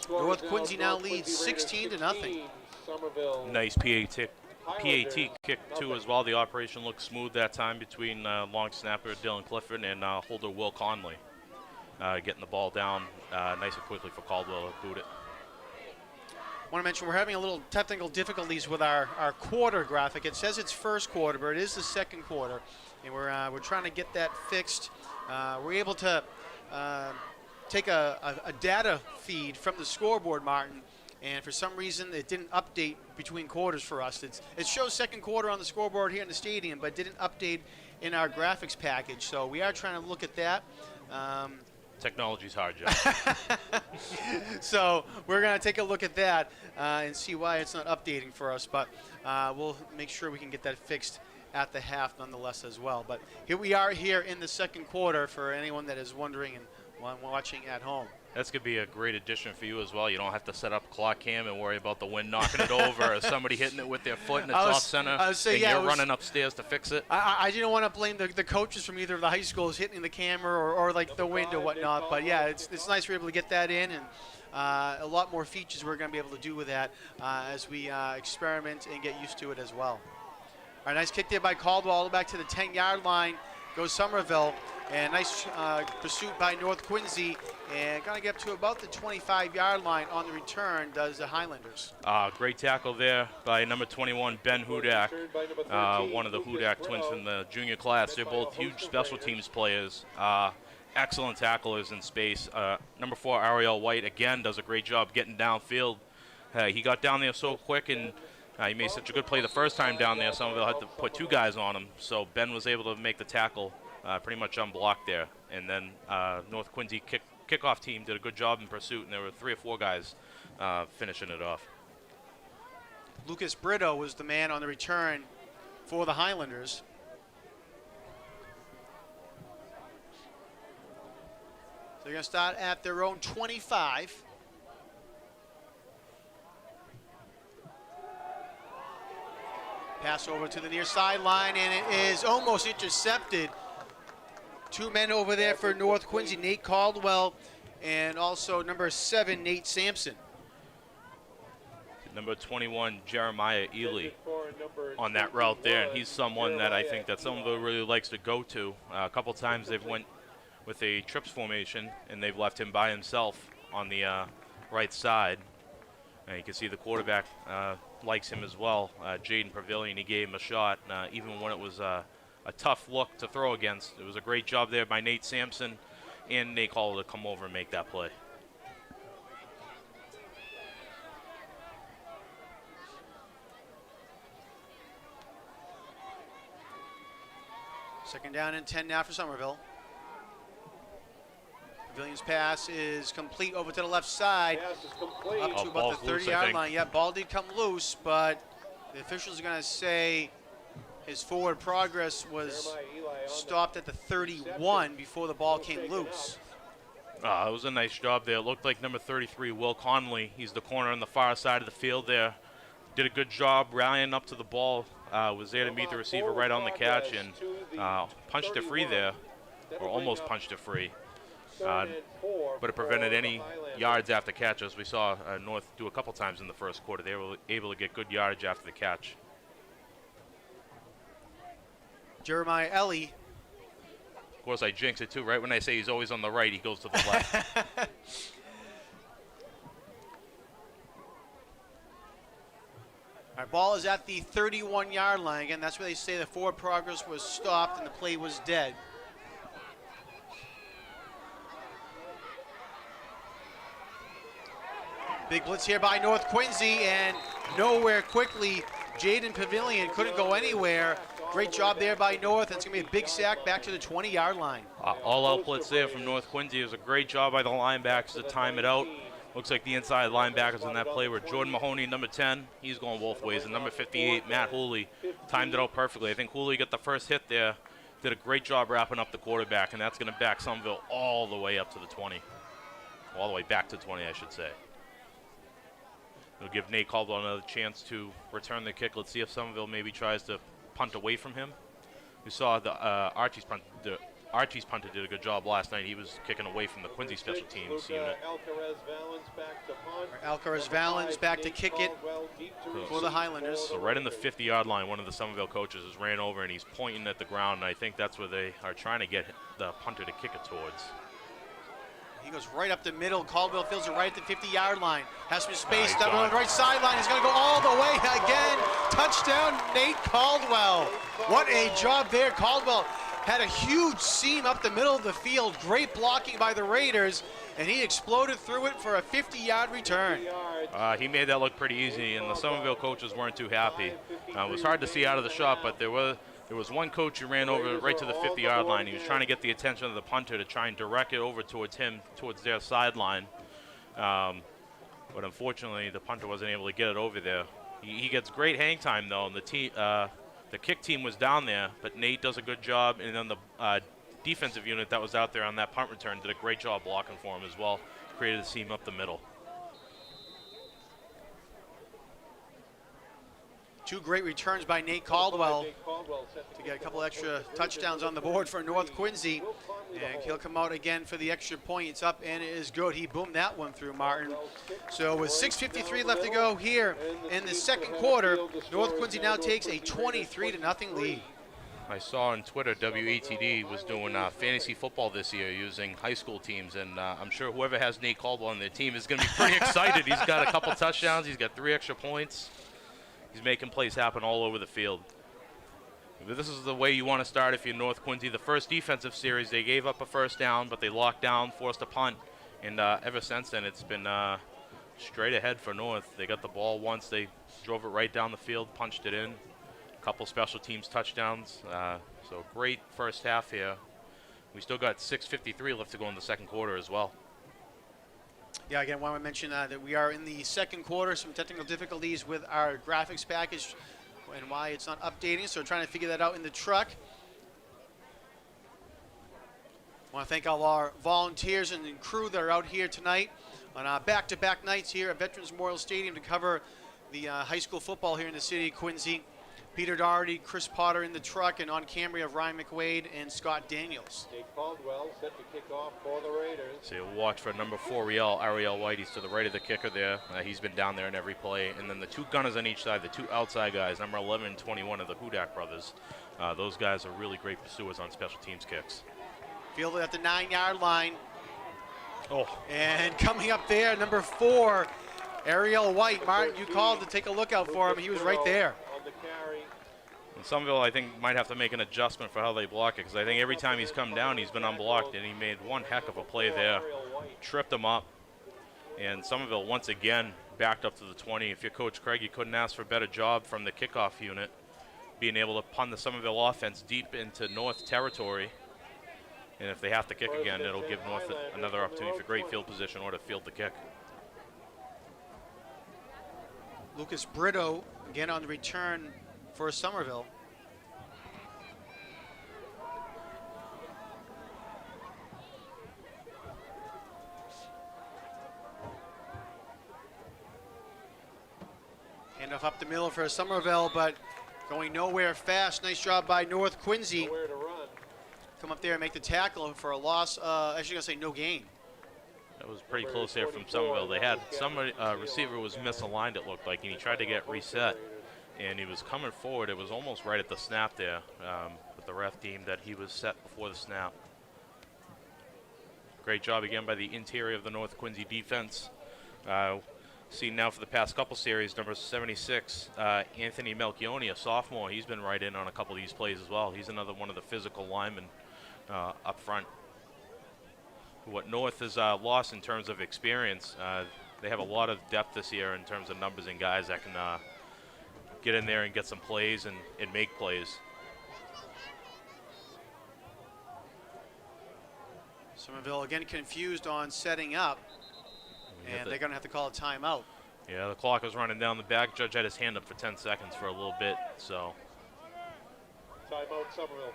North Quincy now leads 16-0. Nice PAT kick too as well. The operation looked smooth that time between long snapper Dylan Clifford and holder Will Conley. Getting the ball down nice and quickly for Caldwell to boot it. I want to mention we're having a little technical difficulties with our quarter graphic. It says it's first quarter, but it is the second quarter, and we're trying to get that fixed. We're able to take a data feed from the scoreboard, Martin, and for some reason it didn't update between quarters for us. It shows second quarter on the scoreboard here in the stadium, but didn't update in our graphics package. So we are trying to look at that. Technology's hard, Jeff. So we're going to take a look at that and see why it's not updating for us. But we'll make sure we can get that fixed at the half nonetheless as well. But here we are here in the second quarter for anyone that is wondering and watching at home. That's going to be a great addition for you as well. You don't have to set up clock cam and worry about the wind knocking it over or somebody hitting it with their foot and it's off center and you're running upstairs to fix it. I didn't want to blame the coaches from either of the high schools hitting the camera or like the wind or whatnot. But, yeah, it's nice we're able to get that in, and a lot more features we're going to be able to do with that as we experiment and get used to it as well. All right, nice kick there by Caldwell all the way back to the 10-yard line. Goes Somerville. And nice pursuit by North Quincy, and going to get up to about the 25-yard line on the return, does the Highlanders. Great tackle there by number 21, Ben Hudak, one of the Hudak twins from the junior class. They're both huge special teams players, excellent tacklers in space. Number 4, Ariel White, again, does a great job getting downfield. He got down there so quick, and he made such a good play the first time down there, Somerville had to put 2 guys on him, so Ben was able to make the tackle pretty much unblocked there. And then North Quincy kickoff team did a good job in pursuit, and there were 3 or 4 guys finishing it off. Lucas Brito was the man on the return for the Highlanders. So they're going to start at their own 25. Pass over to the near sideline, and it is almost intercepted. 2 men over there for North Quincy, Nate Caldwell, and also number 7, Nate Sampson. Number 21, Jeremiah Ely, on that route there, and he's someone that I think that Somerville really likes to go to. A couple times they've went with a trips formation, and they've left him by himself on the right side. And you can see the quarterback likes him as well. Jaden Pavilion, he gave him a shot, even when it was a tough look to throw against. It was a great job there by Nate Sampson and Nate Hall to come over and make that play. Second down and 10 now for Somerville. Pavilion's pass is complete over to the left side, Pass is complete. up to about the 30-yard line. Yeah, ball did come loose, but the officials are going to say his forward progress was Jeremiah Eli on the stopped at the 31 before the ball came loose. It was a nice job there. It looked like number 33, Will Conley. He's the corner on the far side of the field there. Did a good job rallying up to the ball. Was there to meet the receiver right on the catch and punched it free there, or almost punched it free. But it prevented any yards after catch, as we saw North do a couple times in the first quarter. They were able to get good yardage after the catch. Jeremiah Ellie. Of course, I jinx it too. Right when I say he's always on the right, he goes to the left. Our ball is at the 31-yard line. Again, that's where they say the forward progress was stopped and the play was dead. Big blitz here by North Quincy, and nowhere quickly. Jaden Pavilion couldn't go anywhere. Great job there by North. It's going to be a big sack back to the 20-yard line. All-out blitz there from North Quincy. It was a great job by the linebackers to time it out. Looks like the inside linebackers on that play were Jordan Mahoney, number 10. He's going both ways. And number 58, Matt Hooley, timed it out perfectly. I think Hooley got the first hit there. Did a great job wrapping up the quarterback, and that's going to back Somerville all the way up to the 20. All the way back to 20, I should say. It'll give Nate Caldwell another chance to return the kick. Let's see if Somerville maybe tries to punt away from him. We saw the Archie's punter did a good job last night. He was kicking away from the Quincy special teams unit. Alcaraz Valens back to kick it for the Highlanders. So right in the 50-yard line, one of the Somerville coaches has ran over and he's pointing at the ground, and I think that's where they are trying to get the punter to kick it towards. He goes right up the middle. Caldwell fields it right at the 50-yard line. Has some space down on the right sideline. He's going to go all the way again. Touchdown, Nate Caldwell. What a job there. Caldwell had a huge seam up the middle of the field. Great blocking by the Raiders, and he exploded through it for a 50-yard return. He made that look pretty easy, and the Somerville coaches weren't too happy. It was hard to see out of the shot, but there was one coach who ran over right to the 50-yard line. He was trying to get the attention of the punter to try and direct it over towards him, towards their sideline. But unfortunately, the punter wasn't able to get it over there. He gets great hang time, though, and the kick team was down there, but Nate does a good job, and then the defensive unit that was out there on that punt return did a great job blocking for him as well. Created a seam up the middle. Two great returns by Nate Caldwell to get a couple extra touchdowns on the board for North Quincy. And he'll come out again for the extra point. It's up and it is good. He boomed that one through, Martin. So with 6:53 left to go here in the second quarter, North Quincy now takes a 23-0 lead. I saw on Twitter WATD was doing fantasy football this year using high school teams, and I'm sure whoever has Nate Caldwell on their team is going to be pretty excited. He's got a couple touchdowns. He's got 3 extra points. He's making plays happen all over the field. This is the way you want to start if you're North Quincy. The first defensive series, they gave up a first down, but they locked down, forced a punt, and ever since then it's been straight ahead for North. They got the ball once, they drove it right down the field, punched it in. Couple special teams touchdowns, so great first half here. We still got 6:53 left to go in the second quarter as well. Yeah, again, I want to mention that we are in the second quarter, some technical difficulties with our graphics package and why it's not updating, so we're trying to figure that out in the truck. I want to thank all our volunteers and the crew that are out here tonight on our back-to-back nights here at Veterans Memorial Stadium to cover the high school football here in the city of Quincy. Peter Doherty, Chris Potter in the truck, and on camera we have Ryan McWade and Scott Daniels. Nate Caldwell set to kick off for the Raiders. So you'll watch for number 4, Ariel White. He's to the right of the kicker there. He's been down there in every play. And then the 2 gunners on each side, the 2 outside guys, number 11 and 21 of the Hudak brothers. Those guys are really great pursuers on special teams kicks. Fielded at the 9-yard line. Oh. And coming up there, number 4, Ariel White. Martin, you called to take a look out for him. He was right there. On the carry. And Somerville, I think, might have to make an adjustment for how they block it, because I think every time he's come down, he's been unblocked, and he made one heck of a play there. Tripped him up. And Somerville, once again, backed up to the 20. If you're Coach Craig, you couldn't ask for a better job from the kickoff unit, being able to punt the Somerville offense deep into North territory. And if they have to kick again, it'll give North another opportunity for great field position or to field the kick. Lucas Brito, again on the return for Somerville. Handoff up the middle for Somerville, but going nowhere fast. Nice job by North Quincy. Nowhere to run. Come up there and make the tackle for a loss. Actually, gonna say no gain. That was pretty close there from Somerville. They had some receiver was misaligned, it looked like, and he tried to get reset, and he was coming forward. It was almost right at the snap there, but the ref deemed that he was set before the snap. Great job again by the interior of the North Quincy defense. Seen now for the past couple series, number 76, Anthony Melchioni, a sophomore. He's been right in on a couple of these plays as well. He's another one of the physical linemen up front. What North has lost in terms of experience, they have a lot of depth this year in terms of numbers and guys that can get in there and get some plays and make plays. Somerville again confused on setting up, and they're going to have to call a timeout. Yeah, the clock was running down the back. Judge had his hand up for 10 seconds for a little bit, so. Timeout, Somerville.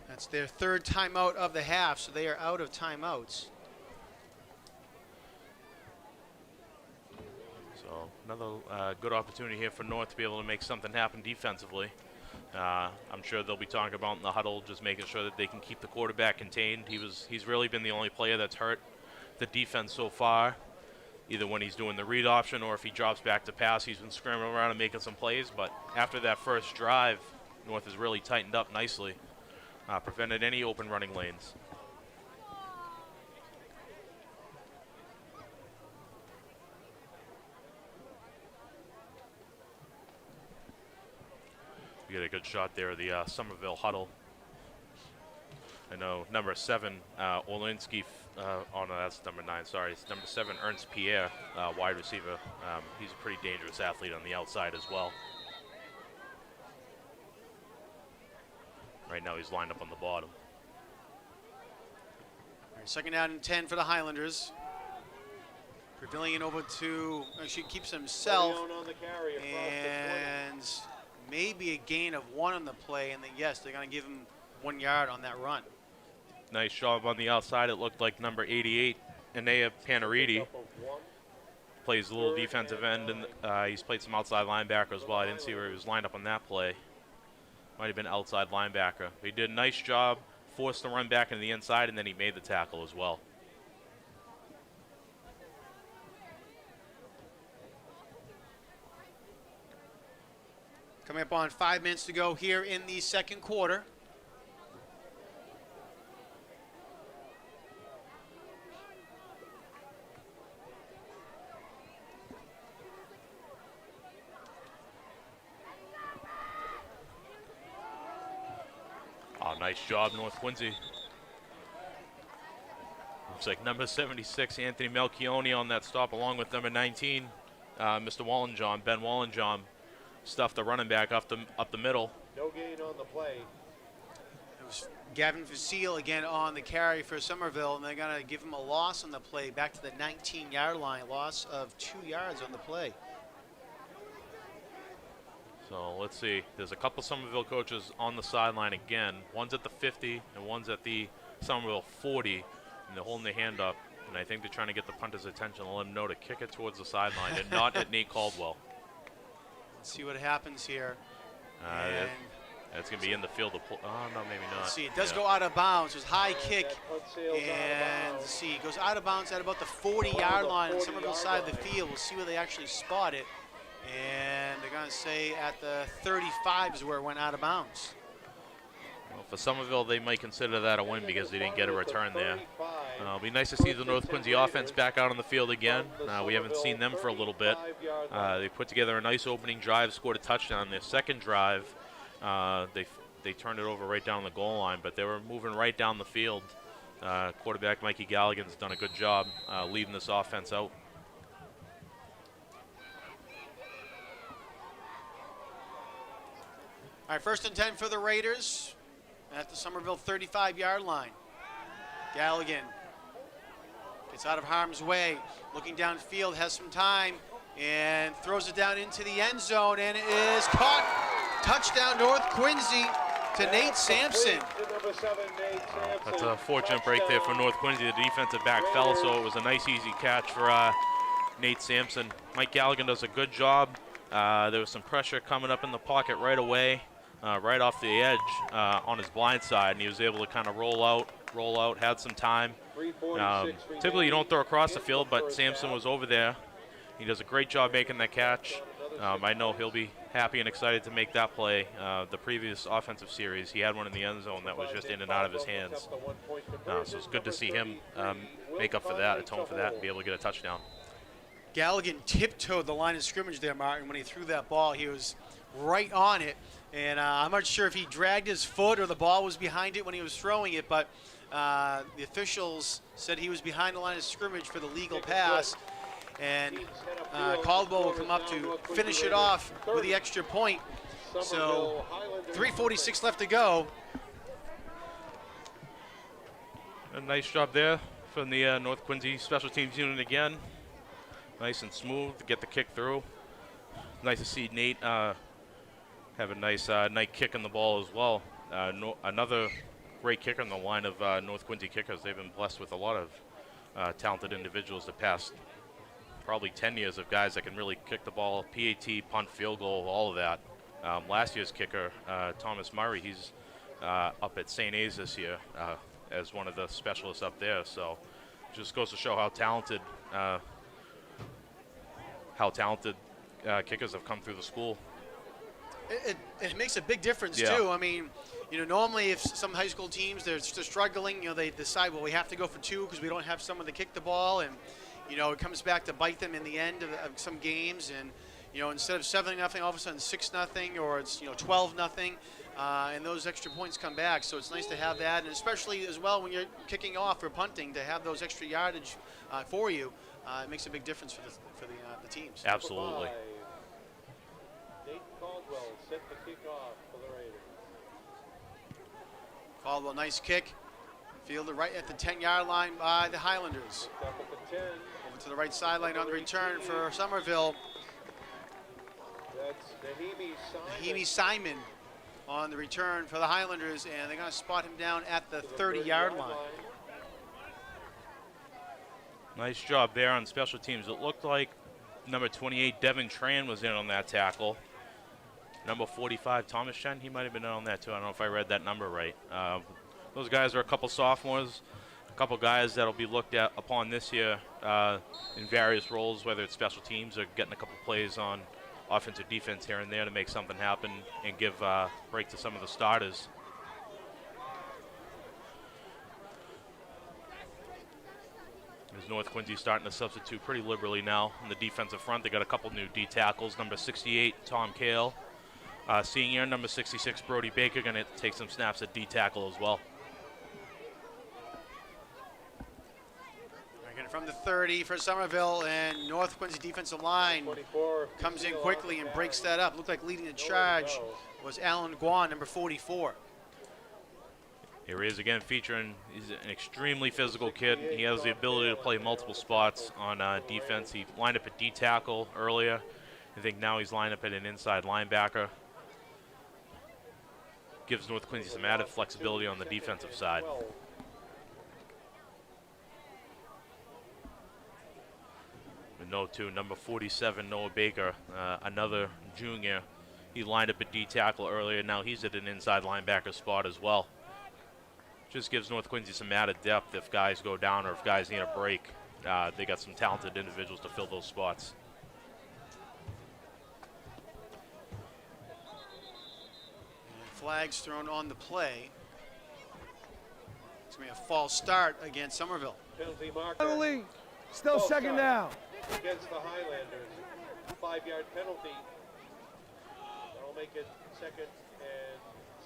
That's their 3rd timeout of the half, so they are out of timeouts. So another good opportunity here for North to be able to make something happen defensively. I'm sure they'll be talking about in the huddle, just making sure that they can keep the quarterback contained. He's really been the only player that's hurt the defense so far, either when he's doing the read option or if he drops back to pass. He's been scrambling around and making some plays, but after that first drive, North has really tightened up nicely, prevented any open running lanes. We get a good shot there of the Somerville huddle. I know number 7, Orlinski, oh no, that's number 9, sorry. It's number 7, Ernst Pierre, wide receiver. He's a pretty dangerous athlete on the outside as well. Right now he's lined up on the bottom. All right, 2nd down and 10 for the Highlanders. Pavilion over to, she keeps himself, On the carry across the 20. and maybe a gain of 1 on the play, and then yes, they're going to give him 1 yard on that run. Nice job on the outside. It looked like number 88, Anea Panariti, plays a little defensive end, and he's played some outside linebacker as well. I didn't see where he was lined up on that play. Might have been outside linebacker. He did a nice job, forced the run back into the inside, and then he made the tackle as well. Coming up on 5 minutes to go here in the second quarter. Oh, nice job, North Quincy. Looks like number 76, Anthony Melchione, on that stop, along with number 19, Mr. Wallenjohn, Ben Wallenjohn, stuffed the running back up the middle. No gain on the play. It was Gavin Vasile again on the carry for Somerville, and they're going to give him a loss on the play back to the 19-yard line, loss of 2 yards on the play. So let's see. There's a couple Somerville coaches on the sideline again. One's at the 50 and one's at the Somerville 40, and they're holding their hand up. And I think they're trying to get the punter's attention and let him know to kick it towards the sideline and not at Nate Caldwell. Let's see what happens here. That's going to be in the field. Oh, no, maybe not. Let's see. It does go out of bounds. It was high kick. And let's see. It goes out of bounds at about the 40-yard line on Somerville side of the field. We'll see where they actually spot it. And they're going to say at the 35 is where it went out of bounds. Well, for Somerville, they might consider that a win because they didn't get a return there. It'll be nice to see the North Quincy offense back out on the field again. We haven't seen them for a little bit. They put together a nice opening drive, scored a touchdown. Their second drive, they turned it over right down the goal line, but they were moving right down the field. Quarterback Mikey Galligan's done a good job leading this offense out. All right, 1st and 10 for the Raiders at the Somerville 35-yard line. Galligan gets out of harm's way, looking downfield, has some time, and throws it down into the end zone, and it is caught. Touchdown, North Quincy to Nate Sampson. That's a fortunate break there for North Quincy. The defensive back fell, so it was a nice, easy catch for Nate Sampson. Mike Galligan does a good job. There was some pressure coming up in the pocket right away. Right off the edge on his blind side, and he was able to kind of roll out, had some time. Typically you don't throw across the field, but Sampson was over there. He does a great job making that catch. I know he'll be happy and excited to make that play. The previous offensive series, he had one in the end zone that was just in and out of his hands. So it's good to see him make up for that, atone for that, and be able to get a touchdown. Galligan tiptoed the line of scrimmage there, Martin, when he threw that ball. He was right on it. And I'm not sure if he dragged his foot or the ball was behind it when he was throwing it, but the officials said he was behind the line of scrimmage for the legal pass. And Caldwell will come up to finish it off with the extra point. So 3:46 left to go. A nice job there from the North Quincy special teams unit again. Nice and smooth to get the kick through. Nice to see Nate have a nice night kick on the ball as well. Another great kicker in the line of North Quincy kickers. They've been blessed with a lot of talented individuals the past probably 10 years of guys that can really kick the ball, PAT, punt, field goal, all of that. Last year's kicker, Thomas Murray, he's up at St. A's this year as one of the specialists up there. So just goes to show how talented kickers have come through the school. It makes a big difference, too. I mean, normally if some high school teams, they're struggling, they decide, well, we have to go for 2 because we don't have someone to kick the ball. And, it comes back to bite them in the end of some games. And, instead of 7-0, all of a sudden 6-0, or it's, 12-0. And those extra points come back. So it's nice to have that. And especially as well when you're kicking off or punting, to have those extra yardage for you, it makes a big difference for the teams. Absolutely. Nate Caldwell set the kickoff for the Raiders. Caldwell, nice kick. Fielded right at the 10-yard line by the Highlanders. Up at the 10. Over to the right sideline on the return for Somerville. That's Nahimi Simon on the return for the Highlanders, and they're going to spot him down at the 30-yard line. Nice job there on special teams. It looked like number 28, Devin Tran, was in on that tackle. Number 45, Thomas Chen, he might have been in on that too. I don't know if I read that number right. Those guys are a couple sophomores, a couple guys that'll be looked at upon this year in various roles, whether it's special teams or getting a couple plays on offense or defense here and there to make something happen and give break to some of the starters. As North Quincy starting to substitute pretty liberally now in the defensive front. They got a couple new D tackles. Number 68, Tom Kale, senior. Number 66, Brody Baker, going to take some snaps at D tackle as well. From the 30 for Somerville, and North Quincy defensive line 24 comes in quickly and breaks that up. Looked like leading the charge was Alan Guan, number 44. Here he is again featuring, he's an extremely physical kid. He has the ability to play multiple spots on defense. He lined up at D tackle earlier. I think now he's lined up at an inside linebacker. Gives North Quincy some added flexibility on the defensive side. Number 47, Noah Baker, another junior. He lined up at D tackle earlier. Now he's at an inside linebacker spot as well. Just gives North Quincy some added depth if guys go down or if guys need a break. They got some talented individuals to fill those spots. And flags thrown on the play. It's going to be a false start against Somerville. Penalty marker Penalty. Still second down. against the Highlanders. 5-yard penalty. That'll make it 2nd and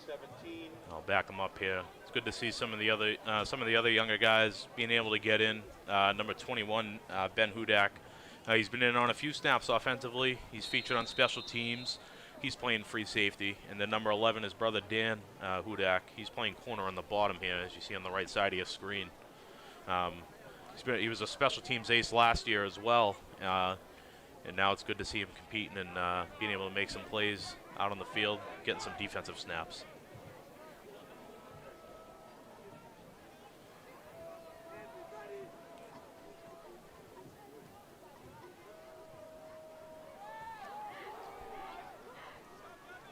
17. I'll back them up here. It's good to see some of the other younger guys being able to get in. Number 21, Ben Hudak. He's been in on a few snaps offensively. He's featured on special teams. He's playing free safety. And then number 11, his brother Dan Hudak. He's playing corner on the bottom here, as you see on the right side of your screen. He was a special teams ace last year as well. And now it's good to see him competing and being able to make some plays out on the field, getting some defensive snaps.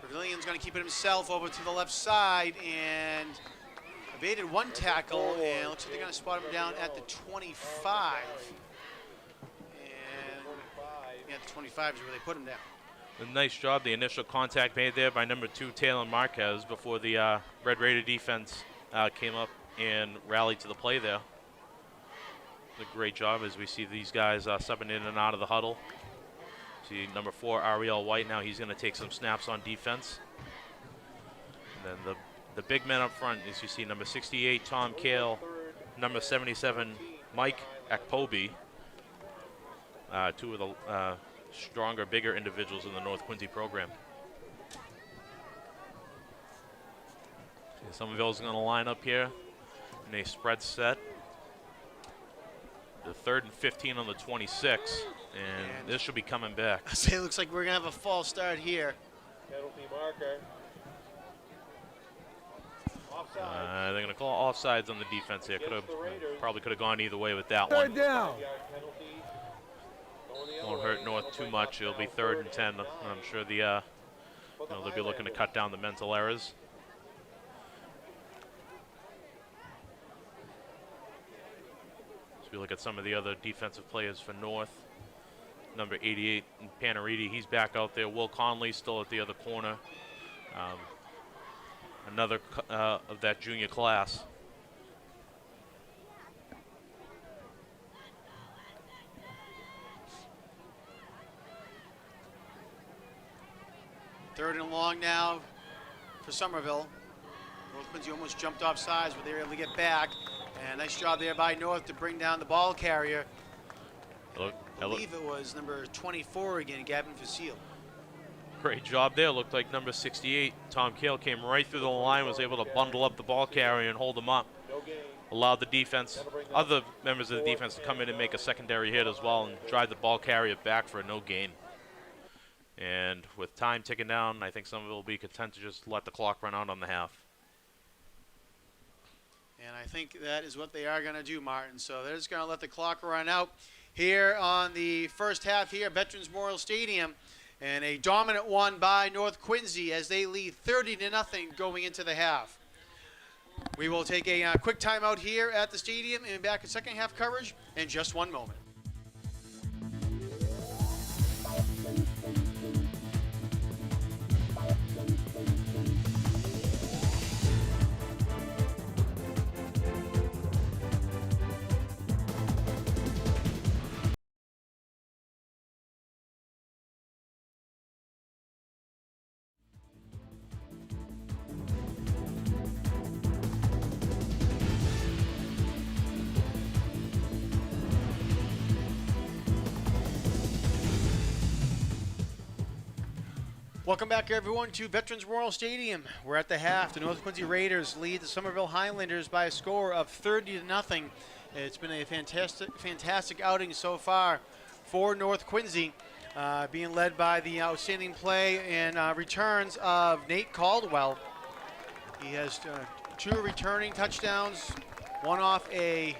Pavilion's going to keep it himself over to the left side and evaded one tackle, and looks like they're going to spot him down at the 25. And yeah, the 25 is where they put him down. A nice job, the initial contact made there by number 2, Taylor Marquez, before the Red Raider defense came up and rallied to the play there. A great job as we see these guys subbing in and out of the huddle. See number 4, Ariel White, now he's going to take some snaps on defense. And then the big men up front, as you see, number 68, Tom Kale, number 77, Mike Akpobi, two of the stronger, bigger individuals in the North Quincy program. Somerville's going to line up here in a spread set. The 3rd and 15 on the 26, and this should be coming back. I say it looks like we're going to have a false start here. Penalty marker. They're going to call offsides on the defense here. Probably could have gone either way with that 3rd one. down. Won't hurt North too much. It'll be 3rd and 10. I'm sure they'll be looking to cut down the mental errors. We look at some of the other defensive players for North. Number 88, Panariti, he's back out there. Will Conley still at the other corner. Another of that junior class. Third and long now for Somerville. North Quincy almost jumped off sides, but they were able to get back. And nice job there by North to bring down the ball carrier. I believe it was number 24 again, Gavin Facile. Great job there. Looked like number 68, Tom Kale, came right through the line, was able to bundle up the ball carrier and hold him up. Allowed the defense, other members of the defense, to come in and make a secondary hit as well and drive the ball carrier back for a no gain. And with time ticking down, I think Somerville will be content to just let the clock run out on the half. And I think that is what they are going to do, Martin. So they're just going to let the clock run out here on the first half here at Veterans Memorial Stadium. And a dominant one by North Quincy as they lead 30-0 going into the half. We will take a quick timeout here at the stadium and back in second half coverage in just one moment. Welcome back, everyone, to Veterans Memorial Stadium. We're at the half. The North Quincy Raiders lead the Somerville Highlanders by a score of 30-0. It's been a fantastic outing so far for North Quincy, being led by the outstanding play and returns of Nate Caldwell. He has 2 returning touchdowns, one off a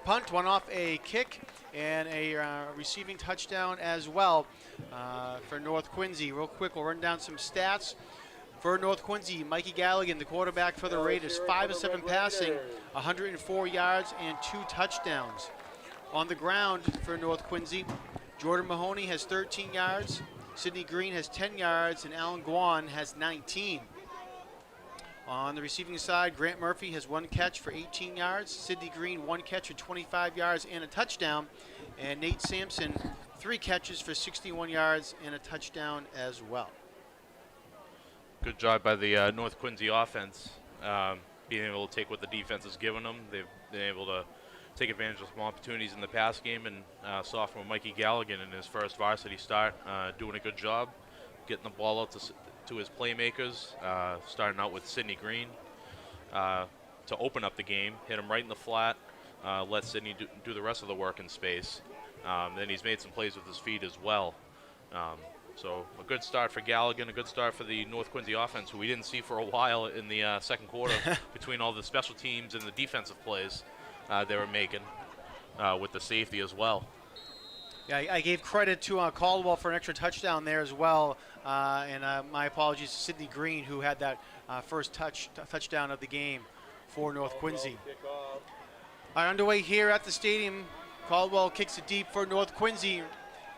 punt, one off a kick, and a receiving touchdown as well for North Quincy. Real quick, we'll run down some stats. For North Quincy, Mikey Galligan, the quarterback for the Raiders, 5 of 7 passing, 104 yards and 2 touchdowns. On the ground for North Quincy, Jordan Mahoney has 13 yards, Sidney Green has 10 yards, and Alan Guan has 19. On the receiving side, Grant Murphy has 1 catch for 18 yards, Sidney Green 1 catch for 25 yards and a touchdown, and Nate Sampson 3 catches for 61 yards and a touchdown as well. Good job by the North Quincy offense, being able to take what the defense has given them. They've been able to take advantage of some opportunities in the pass game, and sophomore Mikey Galligan in his first varsity start doing a good job, getting the ball out to his playmakers, starting out with Sidney Green to open up the game, hit him right in the flat, let Sidney do the rest of the work in space. Then he's made some plays with his feet as well. So a good start for Galligan, a good start for the North Quincy offense, who we didn't see for a while in the second quarter between all the special teams and the defensive plays they were making with the safety as well. Yeah, I gave credit to Caldwell for an extra touchdown there as well, and my apologies to Sidney Green, who had that first touchdown of the game for North Quincy. All right, underway here at the stadium. Caldwell kicks it deep for North Quincy,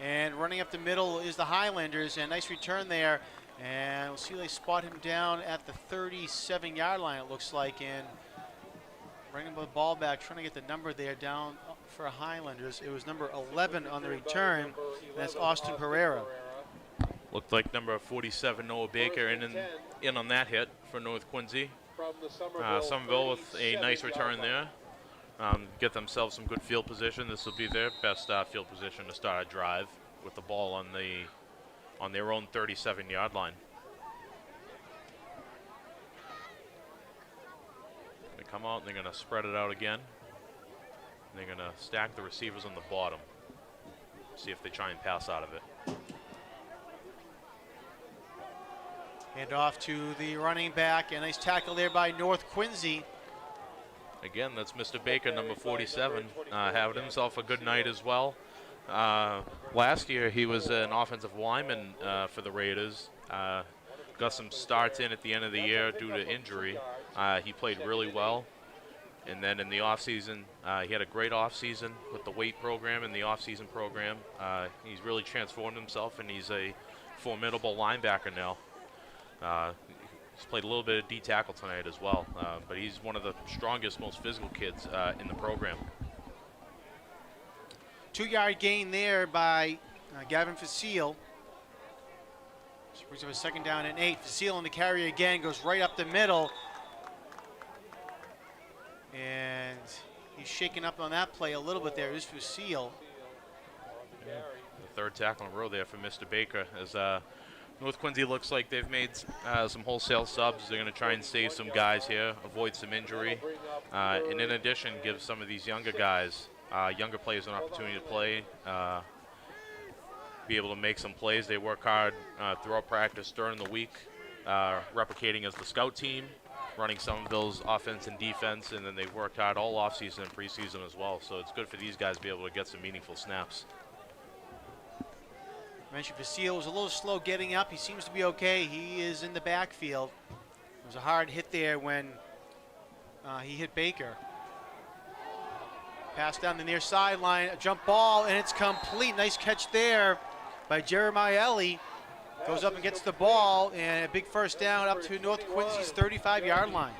and running up the middle is the Highlanders, and nice return there. And we'll see they spot him down at the 37-yard line, it looks like, and bringing the ball back, trying to get the number there down for Highlanders. It was number 11 on the return, and that's Austin Pereira. Looked like number 47, Noah Baker, in on that hit for North Quincy. Somerville with a nice return there. Get themselves some good field position. This will be their best field position to start a drive with the ball on their own 37-yard line. They come out and they're going to spread it out again. And they're going to stack the receivers on the bottom. See if they try and pass out of it. Hand off to the running back. A nice tackle there by North Quincy. Again, that's Mr. Baker, number 47, having himself a good night as well. Last year, he was an offensive lineman for the Raiders. Got some starts in at the end of the year due to injury. He played really well. And then in the offseason, he had a great offseason with the weight program and the offseason program. He's really transformed himself, and he's a formidable linebacker now. He's played a little bit of D-tackle tonight as well, but he's one of the strongest, most physical kids in the program. 2-yard gain there by Gavin Facile. So brings up a 2nd down and 8. Facile on the carry again, goes right up the middle. And he's shaken up on that play a little bit there. It is Facile. The 3rd tackle in a row there for Mr. Baker as North Quincy looks like they've made some wholesale subs. They're going to try and save some guys here, avoid some injury, and in addition, give some of these younger guys, younger players, an opportunity to play, be able to make some plays. They work hard throughout practice during the week, replicating as the scout team, running Somerville's offense and defense, and then they've worked hard all offseason and preseason as well. So it's good for these guys to be able to get some meaningful snaps. I mentioned Facile was a little slow getting up. He seems to be okay. He is in the backfield. It was a hard hit there when he hit Baker. Pass down the near sideline, a jump ball, and it's complete. Nice catch there by Jeremiah Ellie. Goes up and gets the ball, and a big first down up to North Quincy's 35-yard line.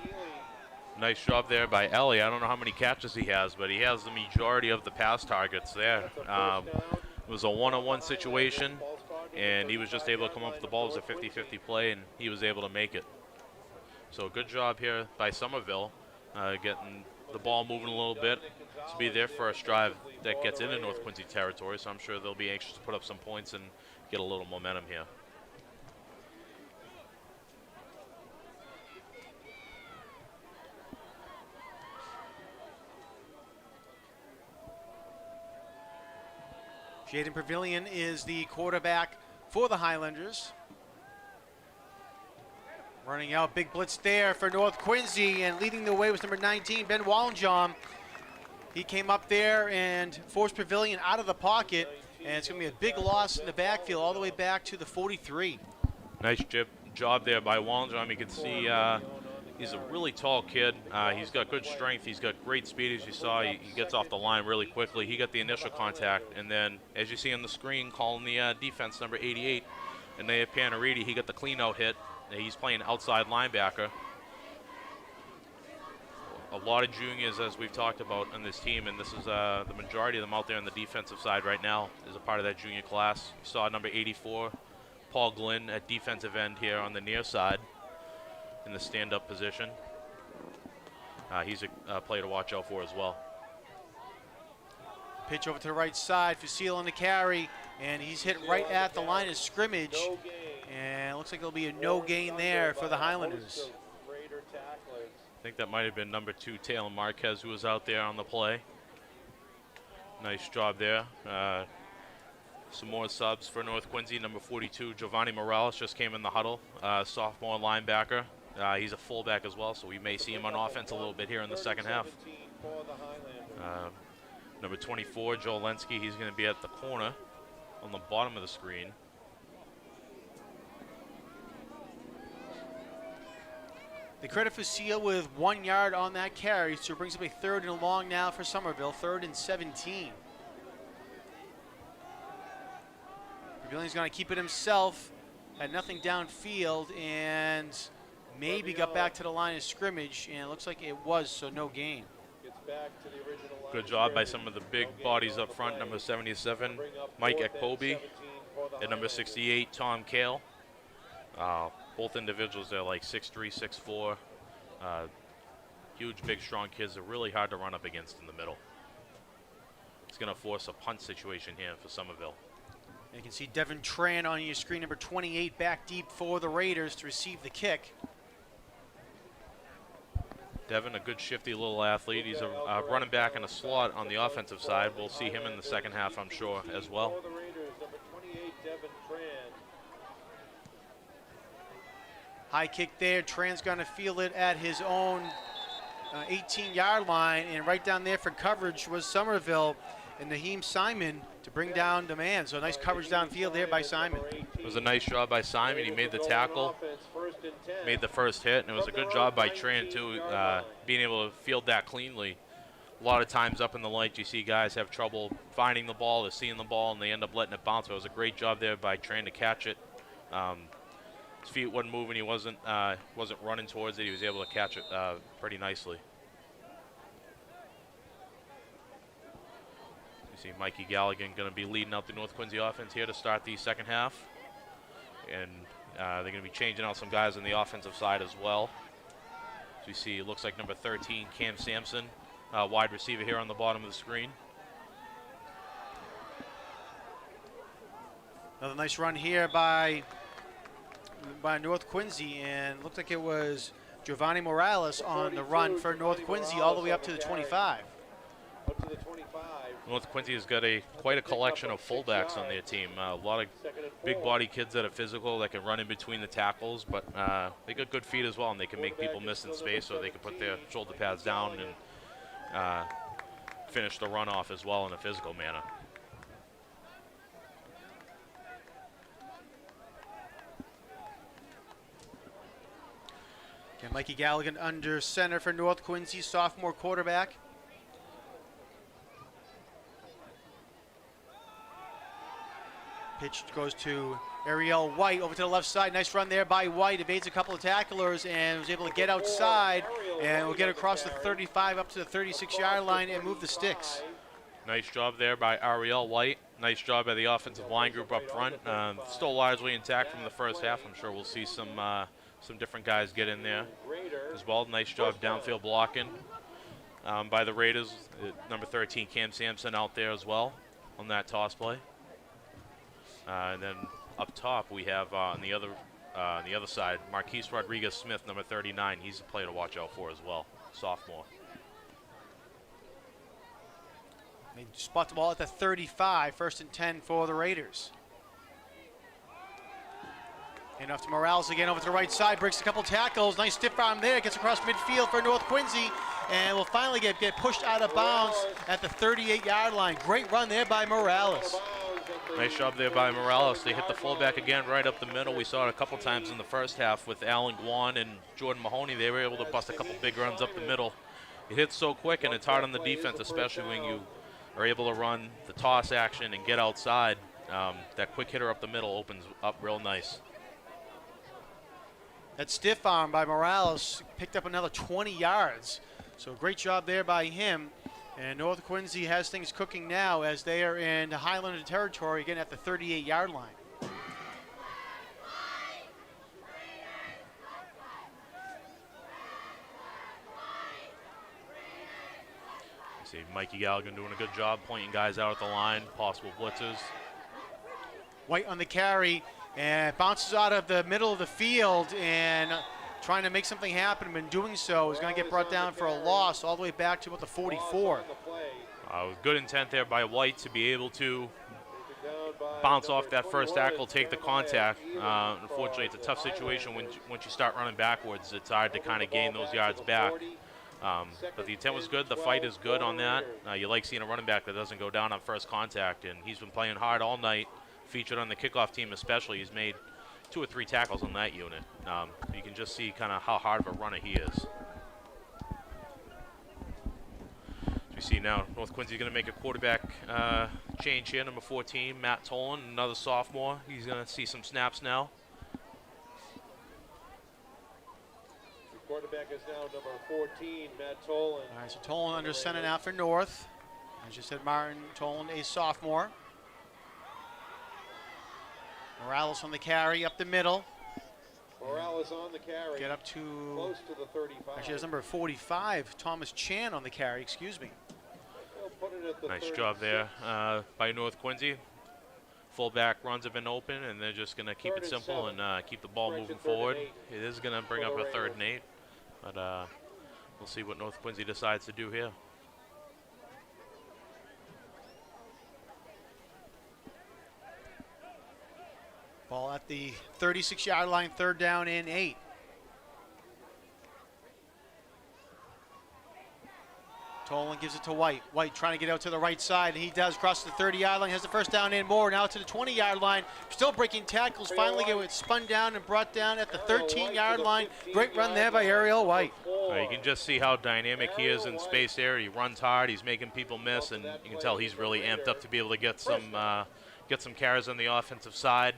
Nice job there by Ellie. I don't know how many catches he has, but he has the majority of the pass targets there. It was a one-on-one situation, and he was just able to come up with the ball. It was a 50-50 play, and he was able to make it. So good job here by Somerville, getting the ball moving a little bit. This will be their first drive that gets into North Quincy territory, so I'm sure they'll be anxious to put up some points and get a little momentum here. Jaden Pavilion is the quarterback for the Highlanders. Running out, big blitz there for North Quincy, and leading the way was number 19, Ben Wallenjom. He came up there and forced Pavilion out of the pocket, and it's going to be a big loss in the backfield all the way back to the 43. Nice job there by Wallenjom. You can see he's a really tall kid. He's got good strength. He's got great speed, as you saw. He gets off the line really quickly. He got the initial contact, and then, as you see on the screen, calling the defense, number 88, Anaya Panariti, he got the clean-out hit. He's playing outside linebacker. A lot of juniors, as we've talked about, on this team, and this is the majority of them out there on the defensive side right now is a part of that junior class. You saw number 84, Paul Glynn, at defensive end here on the near side in the stand-up position. He's a player to watch out for as well. Pitch over to the right side for Seal on the carry, and he's hit right at the line of scrimmage. And it looks like there'll be a no gain there for the Highlanders. I think that might have been number 2, Taylor Marquez, who was out there on the play. Nice job there. Some more subs for North Quincy. Number 42, Giovanni Morales, just came in the huddle. Sophomore linebacker. He's a fullback as well, so we may see him on offense a little bit here in the second half. Number 24, Joe Lenski, he's going to be at the corner on the bottom of the screen. The credit for Seal with 1 yard on that carry, so it brings up a 3rd and long now for Somerville, 3rd and 17. Pavilion's going to keep it himself, had nothing downfield, and maybe got back to the line of scrimmage, and it looks like it was, so no gain. Good job by some of the big bodies up front. Number 77, Mike Ekpobi, and number 68, Tom Kale. Both individuals, they're like 6'3", 6'4", huge, big, strong kids. They're really hard to run up against in the middle. It's going to force a punt situation here for Somerville. You can see Devin Tran on your screen, number 28, back deep for the Raiders to receive the kick. Devin, a good shifty little athlete. He's a running back in a slot on the offensive side. We'll see him in the second half, I'm sure, as well. High kick there. Tran's going to field it at his own 18-yard line, and right down there for coverage was Somerville and Naheem Simon to bring down the man. So nice coverage downfield there by Simon. It was a nice job by Simon. He made the tackle, made the first hit, and it was a good job by Tran, too, being able to field that cleanly. A lot of times up in the light, you see guys have trouble finding the ball or seeing the ball, and they end up letting it bounce. But it was a great job there by Tran to catch it. His feet wasn't moving. He wasn't running towards it. He was able to catch it pretty nicely. You see Mikey Galligan going to be leading out the North Quincy offense here to start the second half. And they're going to be changing out some guys on the offensive side as well. So you see, it looks like number 13, Cam Sampson, wide receiver here on the bottom of the screen. Another nice run here by North Quincy, and looked like it was Giovanni Morales on the run for North Quincy all the way up to the 25. North Quincy has got quite a collection of fullbacks on their team. A lot of big body kids that are physical, that can run in between the tackles, but they got good feet as well, and they can make people miss in space, so they can put their shoulder pads down and finish the run off as well in a physical manner. And Mikey Galligan under center for North Quincy, sophomore quarterback. Pitch goes to Ariel White over to the left side. Nice run there by White. Evades a couple of tacklers and was able to get outside and will get across the 35 up to the 36-yard line and move the sticks. Nice job there by Ariel White. Nice job by the offensive line group up front. Still largely intact from the first half. I'm sure we'll see some different guys get in there as well. Nice job downfield blocking by the Raiders. Number 13, Cam Sampson, out there as well on that toss play. And then up top we have on the other side, Marquise Rodriguez-Smith, number 39. He's a player to watch out for as well, sophomore. They spot the ball at the 35, 1st and 10 for the Raiders. And off to Morales again over to the right side, breaks a couple tackles, nice stiff arm there, gets across midfield for North Quincy, and will finally get pushed out of bounds at the 38-yard line. Great run there by Morales. Nice job there by Morales. They hit the fullback again right up the middle. We saw it a couple times in the first half with Alan Guan and Jordan Mahoney. They were able to bust a couple big runs up the middle. It hits so quick, and it's hard on the defense, especially when you are able to run the toss action and get outside. That quick hitter up the middle opens up real nice. That stiff arm by Morales picked up another 20 yards. So great job there by him. And North Quincy has things cooking now as they are in Highlander territory again at the 38-yard line. See Mikey Galligan doing a good job pointing guys out at the line, possible blitzers. White on the carry and bounces out of the middle of the field and trying to make something happen, and in doing so is going to get brought down for a loss all the way back to about the 44. With good intent there by White to be able to bounce off that first tackle, take the contact. Unfortunately, it's a tough situation once you start running backwards. It's hard to kind of gain those yards back. But the intent was good. The fight is good on that. You like seeing a running back that doesn't go down on first contact, and he's been playing hard all night, featured on the kickoff team especially. He's made 2 or 3 tackles on that unit. You can just see kind of how hard of a runner he is. As we see now, North Quincy's going to make a quarterback change here. Number 14, Matt Tolan, another sophomore. He's going to see some snaps now. The quarterback is now number 14, Matt Tolan. All right, so Tolan under center now for North. As you said, Martin Tolan, a sophomore. Morales on the carry up the middle. Morales on the carry. Get up to, close to the 35. actually that's number 45, Thomas Chan on the carry, excuse me. They'll put it at the Nice 36. job there by North Quincy. Fullback runs have been open, and they're just going to keep it simple and keep the ball moving forward. It is going to bring up a 3rd and 8, but we'll see what North Quincy decides to do here. Ball at the 36-yard line, 3rd down and 8. Tolan gives it to White. White trying to get out to the right side, and he does cross the 30-yard line, has the 1st down and more. Now to the 20-yard line, still breaking tackles. Finally get it spun down and brought down at the 13-yard line. Great run there by Ariel White. You can just see how dynamic he is in space there. He runs hard. He's making people miss, and you can tell he's really amped up to be able to get some carries on the offensive side.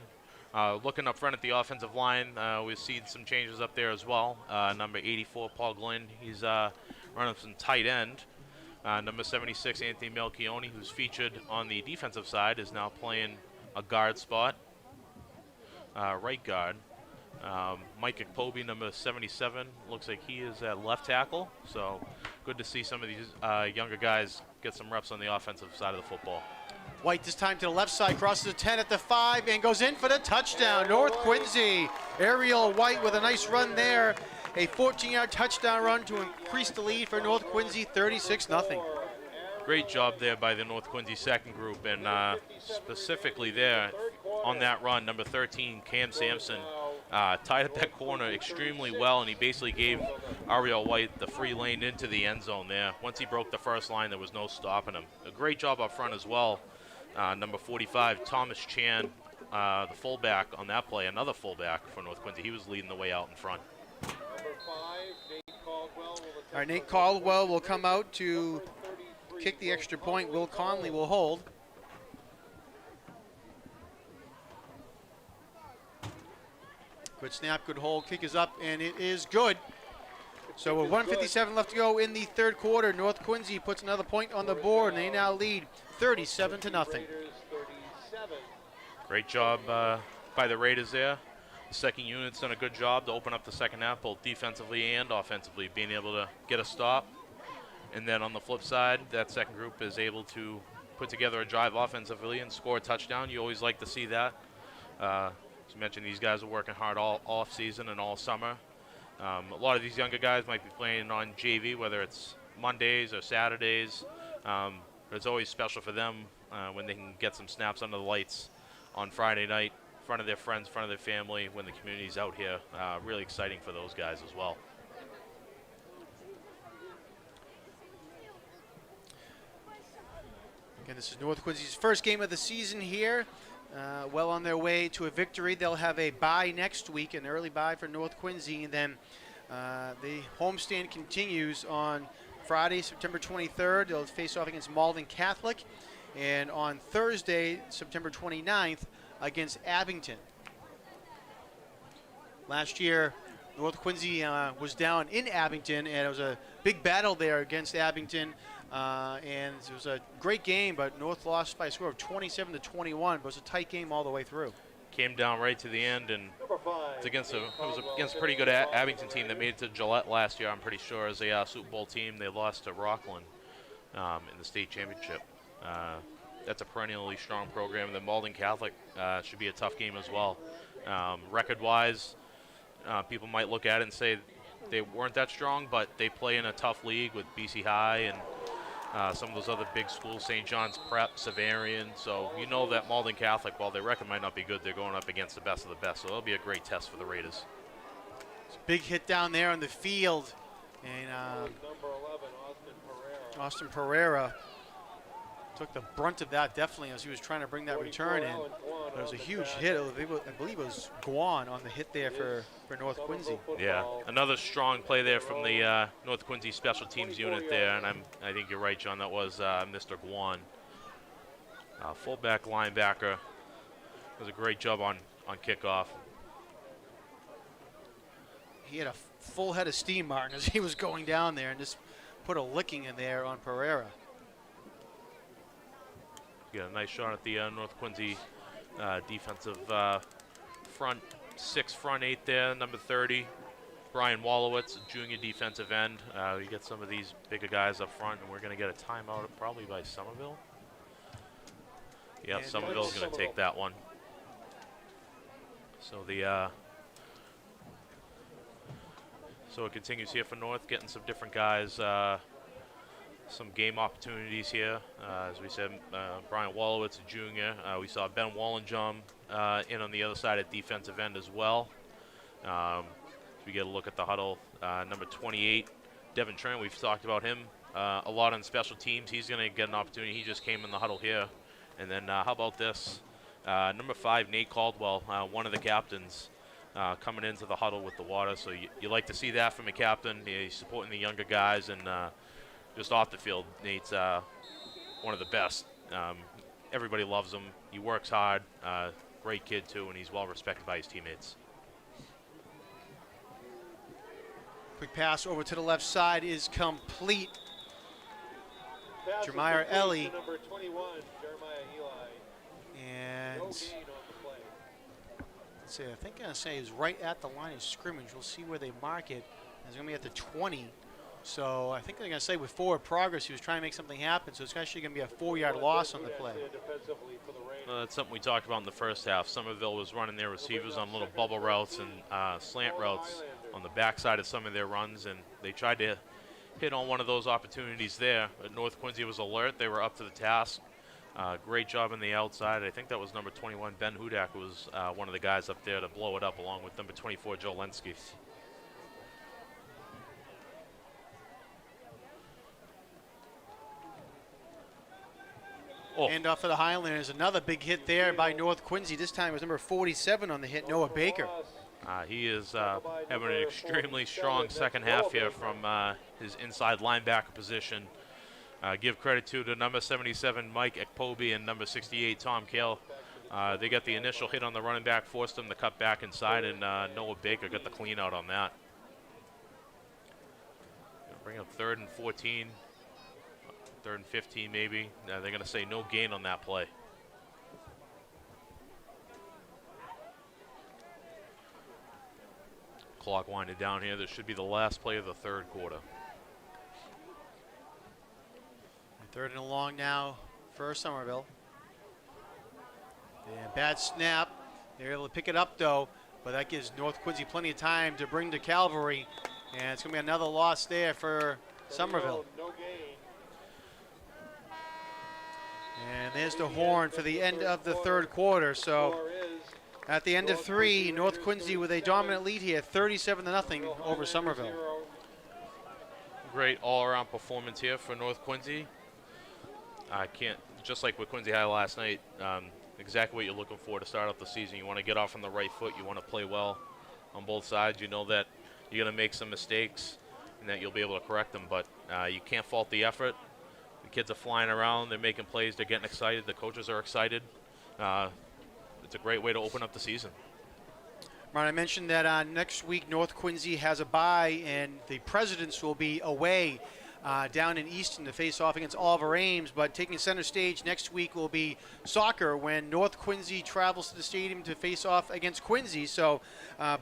Looking up front at the offensive line, we've seen some changes up there as well. Number 84, Paul Glenn, he's running some tight end. Number 76, Anthony Melchione, who's featured on the defensive side, is now playing a guard spot, right guard. Mike Ekpobi, number 77, looks like he is at left tackle. So good to see some of these younger guys get some reps on the offensive side of the football. White this time to the left side, crosses the 10 at the 5 and goes in for the touchdown. North Quincy, Ariel White with a nice run there. A 14-yard touchdown run to increase the lead for North Quincy, 36-0. Great job there by the North Quincy second group, and specifically there on that run, number 13, Cam Sampson, tied up that corner extremely well, and he basically gave Ariel White the free lane into the end zone there. Once he broke the first line, there was no stopping him. A great job up front as well. Number 45, Thomas Chan, the fullback on that play, another fullback for North Quincy. He was leading the way out in front. Number 5, Nate Caldwell. All right, Nate Caldwell will come out to kick the extra point. Will Conley will hold. Good snap, good hold. Kick is up, and it is good. So with 1:57 left to go in the 3rd quarter, North Quincy puts another point on the board, and they now lead 37-0. Raiders 37. Great job by the Raiders there. The second unit's done a good job to open up the second half, both defensively and offensively, being able to get a stop. And then on the flip side, that second group is able to put together a drive offensively and score a touchdown. You always like to see that. As you mentioned, these guys are working hard all off season and all summer. A lot of these younger guys might be playing on JV, whether it's Mondays or Saturdays. But it's always special for them when they can get some snaps under the lights on Friday night, in front of their friends, in front of their family, when the community's out here. Really exciting for those guys as well. Again, this is North Quincy's first game of the season here. Well on their way to a victory. They'll have a bye next week, an early bye for North Quincy, and then the homestand continues on Friday, September 23rd. They'll face off against Malden Catholic, and on Thursday, September 29th, against Abington. Last year, North Quincy was down in Abington, and it was a big battle there against Abington. And it was a great game, but North lost by a score of 27-21. But it was a tight game all the way through. Came down right to the end, and it was against a pretty good Abington team that made it to Gillette last year, I'm pretty sure, as a Super Bowl team. They lost to Rockland in the state championship. That's a perennially strong program. The Malden Catholic should be a tough game as well. Record-wise, people might look at it and say they weren't that strong, but they play in a tough league with BC High and some of those other big schools, St. John's Prep, Savarian. So you know that Malden Catholic, while their record might not be good, they're going up against the best of the best. So it'll be a great test for the Raiders. It's a big hit down there on the field. And Number 11, Austin Pereira took the brunt of that, definitely, as he was trying to bring that return in. But it was a huge hit. I believe it was Guan on the hit there for North Quincy. Yeah, another strong play there from the North Quincy special teams unit there, and I think you're right, John. That was Mr. Guan, fullback linebacker. Does a great job on kickoff. He had a full head of steam, Martin, as he was going down there, and just put a licking in there on Pereira. Got a nice shot at the North Quincy defensive front 6, front 8 there, number 30. Brian Wallowitz, junior defensive end. You get some of these bigger guys up front, and we're going to get a timeout probably by Somerville. Yeah, And Somerville's going to take that one. So so it continues here for North, getting some different guys. Some game opportunities here. As we said, Brian Wallowitz, a junior. We saw Ben Wallenjum in on the other side at defensive end as well. We get a look at the huddle. Number 28, Devin Trent, we've talked about him a lot on special teams. He's going to get an opportunity. He just came in the huddle here. And then how about this? Number 5, Nate Caldwell, one of the captains, coming into the huddle with the water. So you like to see that from a captain. He's supporting the younger guys, and just off the field, Nate's one of the best. Everybody loves him. He works hard. Great kid, too, and he's well respected by his teammates. Quick pass over to the left side is complete. Jeremiah Ellie. Number 21, Jeremiah Eli. And No gain on the play. let's see, I think I'm going to say is right at the line of scrimmage. We'll see where they mark it. It's going to be at the 20. So I think they're going to say with forward progress, he was trying to make something happen. So it's actually going to be a 4-yard loss on the play. Defensively for the Raiders. That's something we talked about in the first half. Somerville was running their receivers on little bubble routes and slant routes on the backside of some of their runs, and they tried to hit on one of those opportunities there. But North Quincy was alert. They were up to the task. Great job on the outside. I think that was number 21, Ben Hudak, who was one of the guys up there to blow it up, along with number 24, Joe Lenski. Oh. And off of the Highlanders, another big hit there by North Quincy. This time it was number 47 on the hit, Noah Baker. He is having an extremely strong second half here from his inside linebacker position. Give credit to the number 77, Mike Ekpobi, and number 68, Tom Kale. They got the initial hit on the running back, forced him to cut back inside, and Noah Baker got the clean out on that. Bring up 3rd and 14. 3rd and 15 maybe. They're going to say no gain on that play. Clock winding down here. This should be the last play of the 3rd quarter. 3rd and long now for Somerville. And bad snap. They're able to pick it up though, but that gives North Quincy plenty of time to bring to Calvary. And it's going to be another loss there for Somerville. No gain. And there's the horn for the end of the third quarter. So Score is at the end of three, North Quincy with a dominant lead here, 37-0 over Somerville. 0. Great all-around performance here for North Quincy. I can't, just like with Quincy High last night, exactly what you're looking for to start off the season. You want to get off on the right foot. You want to play well on both sides. You know that you're going to make some mistakes and that you'll be able to correct them, but you can't fault the effort. The kids are flying around. They're making plays. They're getting excited. The coaches are excited. It's a great way to open up the season. Ron, I mentioned that next week North Quincy has a bye, and the Presidents will be away down in Easton to face off against Oliver Ames. But taking center stage next week will be soccer when North Quincy travels to the stadium to face off against Quincy. So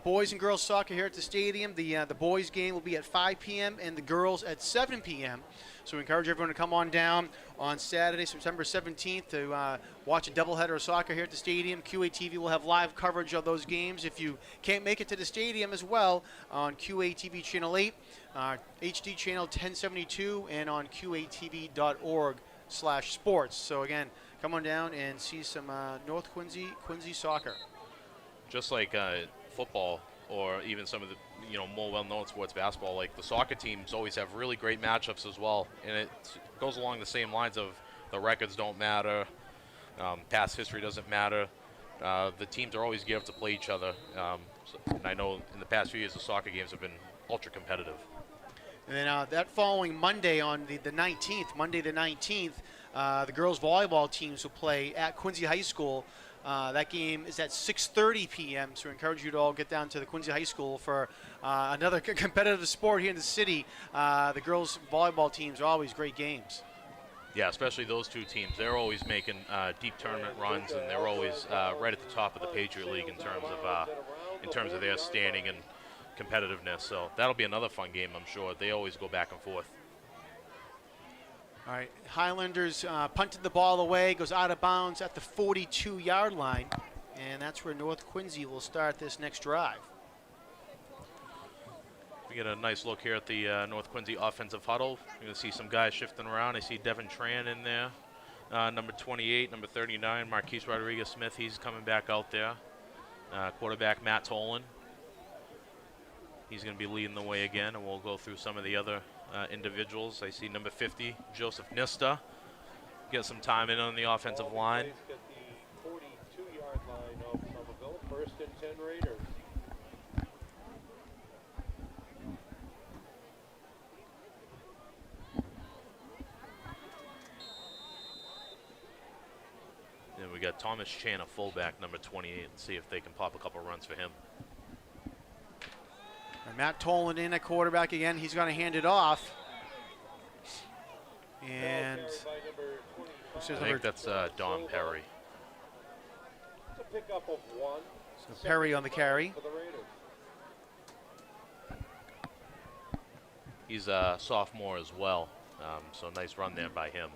boys and girls soccer here at the stadium. The boys game will be at 5 p.m. and the girls at 7 p.m. So we encourage everyone to come on down on Saturday, September 17th to watch a doubleheader of soccer here at the stadium. QATV will have live coverage of those games. If you can't make it to the stadium as well, on QATV Channel 8, HD Channel 1072, and on QATV.org/sports. So again, come on down and see some North Quincy soccer. Just like football or even some of the more well-known sports, basketball, like the soccer teams always have really great matchups as well, and it goes along the same lines of the records don't matter, past history doesn't matter. The teams are alwaers geared up to play each other, and I know in the past few years the soccer games have been ultra competitive. And then that following Monday on the 19th, the girls volleyball teams will play at Quincy High School. That game is at 6:30 p.m., so we encourage you to all get down to the Quincy High School for another competitive sport here in the city. The girls volleyball teams are always great games. Yeah, especially those two teams. They're always making deep tournament runs, and they're always right at the top of the Patriot League in terms of their standing and competitiveness. So that'll be another fun game, I'm sure. They always go back and forth. All right, Highlanders punted the ball away, goes out of bounds at the 42-yard line, and that's where North Quincy will start this next drive. We get a nice look here at the North Quincy offensive huddle. You're going to see some guys shifting around. I see Devin Tran in there, number 28, number 39, Marquise Rodriguez-Smith. He's coming back out there. Quarterback Matt Tolan. He's going to be leading the way again, and we'll go through some of the other individuals. I see number 50, Joseph Nista, get some time in on the offensive line. At the 42-yard line of Somerville, 1st and 10 Raiders. And we got Thomas Chan, a fullback, number 28, and see if they can pop a couple runs for him. And Matt Tolan in at quarterback again. He's going to hand it off. And I think that's Don Perry. It's a pickup of 1. So Perry on the carry. For the Raiders. He's a sophomore as well, so nice run there by him.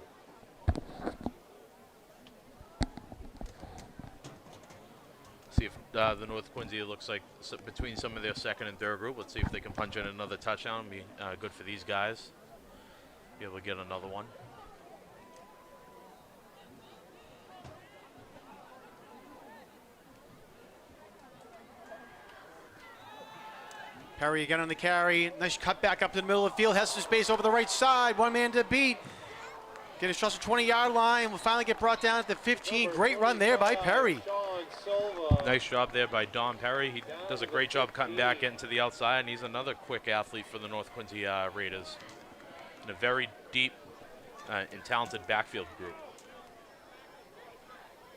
See if the North Quincy, it looks like between some of their second and third group. Let's see if they can punch in another touchdown. Be good for these guys. Be able to get another one. Perry again on the carry. Nice cut back up to the middle of the field. Has some space over the right side. One man to beat. Get across the 20-yard line. Will finally get brought down at the 15. Great run there by Perry. Nice job there by Don Perry. He does a great job cutting back, getting to the outside, and he's another quick athlete for the North Quincy Raiders. In a very deep and talented backfield group.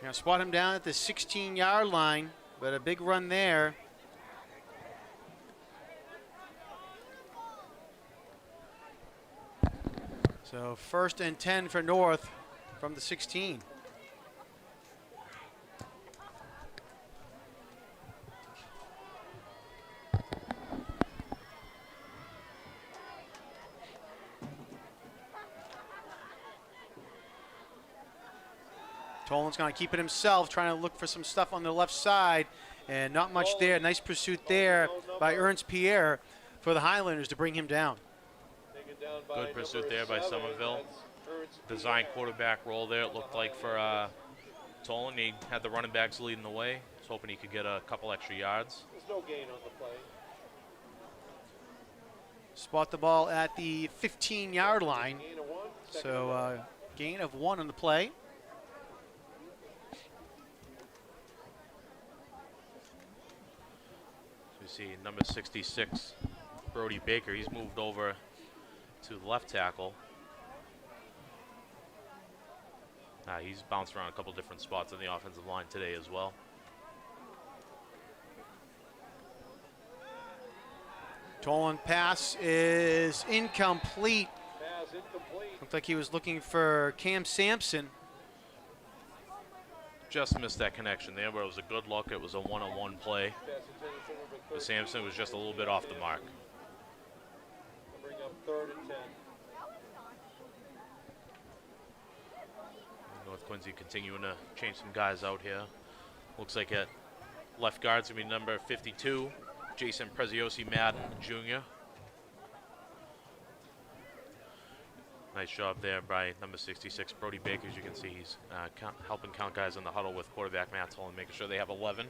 Now spot him down at the 16-yard line, but a big run there. So 1st and 10 for North from the 16. Tolan's going to keep it himself, trying to look for some stuff on the left side, and not much there. Nice pursuit there by Ernst Pierre for the Highlanders to bring him down. Good pursuit there by Somerville. design quarterback role there, it looked like, for Tolan. He had the running backs leading the way. Was hoping he could get a couple extra yards. There's no gain on the play. Spot the ball at the 15-yard line. Gain of 1. Second So gain of 1 on the play. So we see number 66, Brody Baker. He's moved over to the left tackle. He's bounced around a couple different spots on the offensive line today as well. Tolan pass is incomplete. pass incomplete. Looked like he was looking for Cam Sampson. Just missed that connection there, but it was a good look. It was a one-on-one play. Pass intended for number But 13. Sampson was just a little bit off the mark. Bring up 3rd and 10. North Quincy continuing to change some guys out here. Looks like at left guard's gonna be number 52, Jason Preziosi Madden Jr. Nice job there by number 66, Brody Baker. As you can see, he's helping count guys in the huddle with quarterback Matt Tolan, making sure they have 11.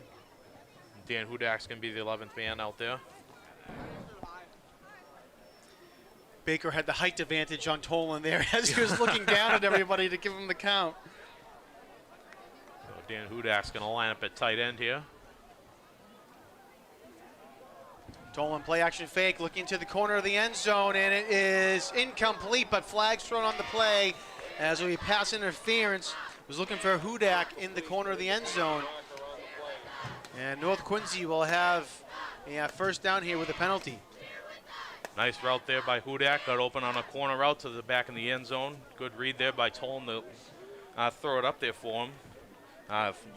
Dan Hudak's gonna be the 11th man out there. Baker had the height advantage on Tolan there as he was looking down at everybody to give him the count. So Dan Hudak's gonna line up at tight end here. Tolan play action fake, looking to the corner of the end zone, and it is incomplete, but flags thrown on the play as we pass interference. Was looking for Hudak in the corner of the end zone. And North Quincy will have a first down here with a penalty. Nice route there by Hudak. Got open on a corner route to the back in the end zone. Good read there by Tolan to throw it up there for him.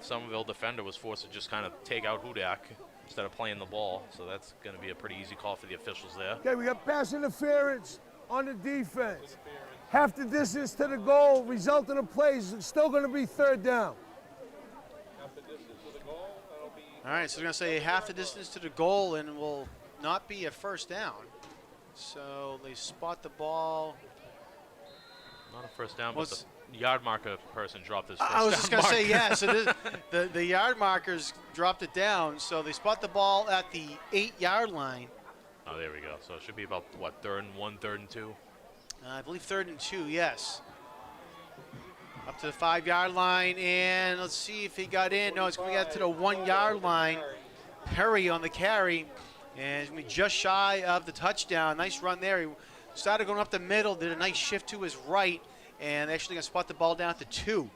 Somerville defender was forced to just kind of take out Hudak instead of playing the ball. So that's going to be a pretty easy call for the officials there. Okay, we got pass interference on the defense. Half the distance to the goal, result of the play is still going to be 3rd down. Half the distance to the goal. That'll be All right, so they're going to say half the distance to the goal and will not be a first down. So they spot the ball. Not a first down, Well, but the yard marker person dropped his first I was down just going to say, mark. yeah, so the yard markers dropped it down. So they spot the ball at the 8-yard line. Oh, there we go. So it should be about, what, 3rd and 1, 3rd and 2? I believe 3rd and 2, yes. Up to the 5-yard line, and let's see if he got in. No, it's going to get to the 1-yard line. Perry on the carry, and it's going to be just shy of the touchdown. Nice run there. He started going up the middle, did a nice shift to his right, and actually going to spot the ball down at the 2.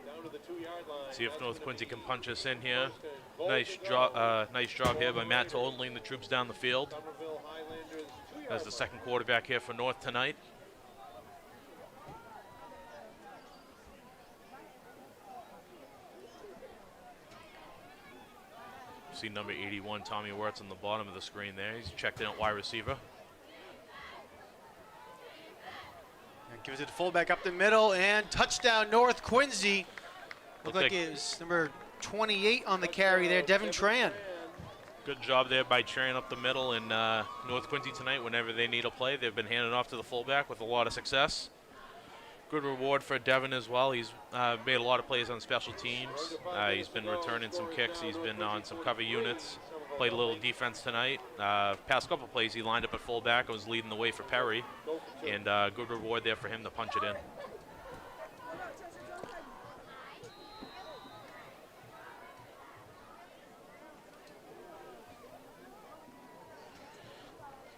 down to the 2-yard line. See if That's North gonna Quincy be can punch us in here. goal Nice to go. job here by Matt Tolan leading the troops down the field. Somerville Highlanders 2-yard As the line. second quarterback here for North tonight. See number 81, Tommy Wirtz, on the bottom of the screen there. He's checked in at wide receiver. And gives it to fullback up the middle, and touchdown North Quincy. Looked Looked like like- it was number 28 on the carry there, Devin Tran. Good job there by Tran up the middle, and North Quincy tonight, whenever they need a play, they've been handing off to the fullback with a lot of success. Good reward for Devin as well. He's made a lot of plays on special teams. He's been returning some kicks. He's been on some cover units. Played a little defense tonight. Past couple plays, he lined up at fullback and was leading the way for Perry. And good reward there for him to punch it in.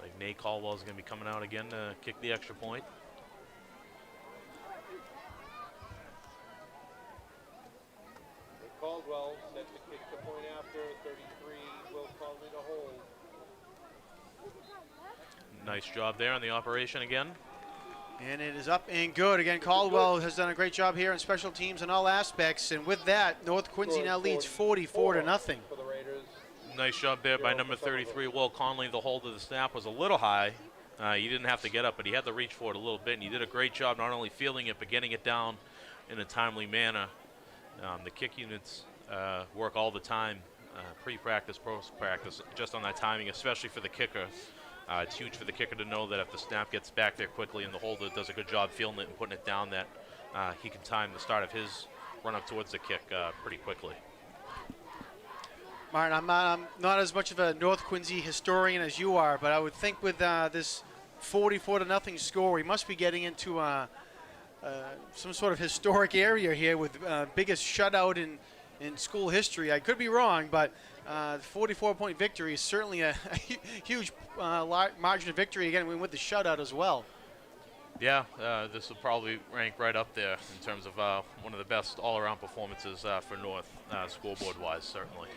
Like Nate Caldwell's going to be coming out again to kick the extra point. Caldwell set to kick the point after 33. Will Conley to hold. Nice job there on the operation again. And it is up and good. Again, Caldwell has done a great job here on special teams in all aspects. And with that, North Quincy now leads 44 to nothing. For the Raiders. Nice job there by number 33, Will Conley. The hold of the snap was a little high. He didn't have to get up, but he had to reach for it a little bit. And he did a great job not only fielding it, but getting it down in a timely manner. The kick units work all the time, pre-practice, post-practice, just on that timing, especially for the kicker. It's huge for the kicker to know that if the snap gets back there quickly and the holder does a good job fielding it and putting it down, that he can time the start of his run up towards the kick pretty quickly. Martin, I'm not as much of a North Quincy historian as you are, but I would think with this 44-0 score, we must be getting into some sort of historic area here with biggest shutout in school history. I could be wrong, but 44-point victory is certainly a huge margin of victory. Again, we win the shutout as well. Yeah, this will probably rank right up there in terms of one of the best all-around performances for North, scoreboard-wise, certainly.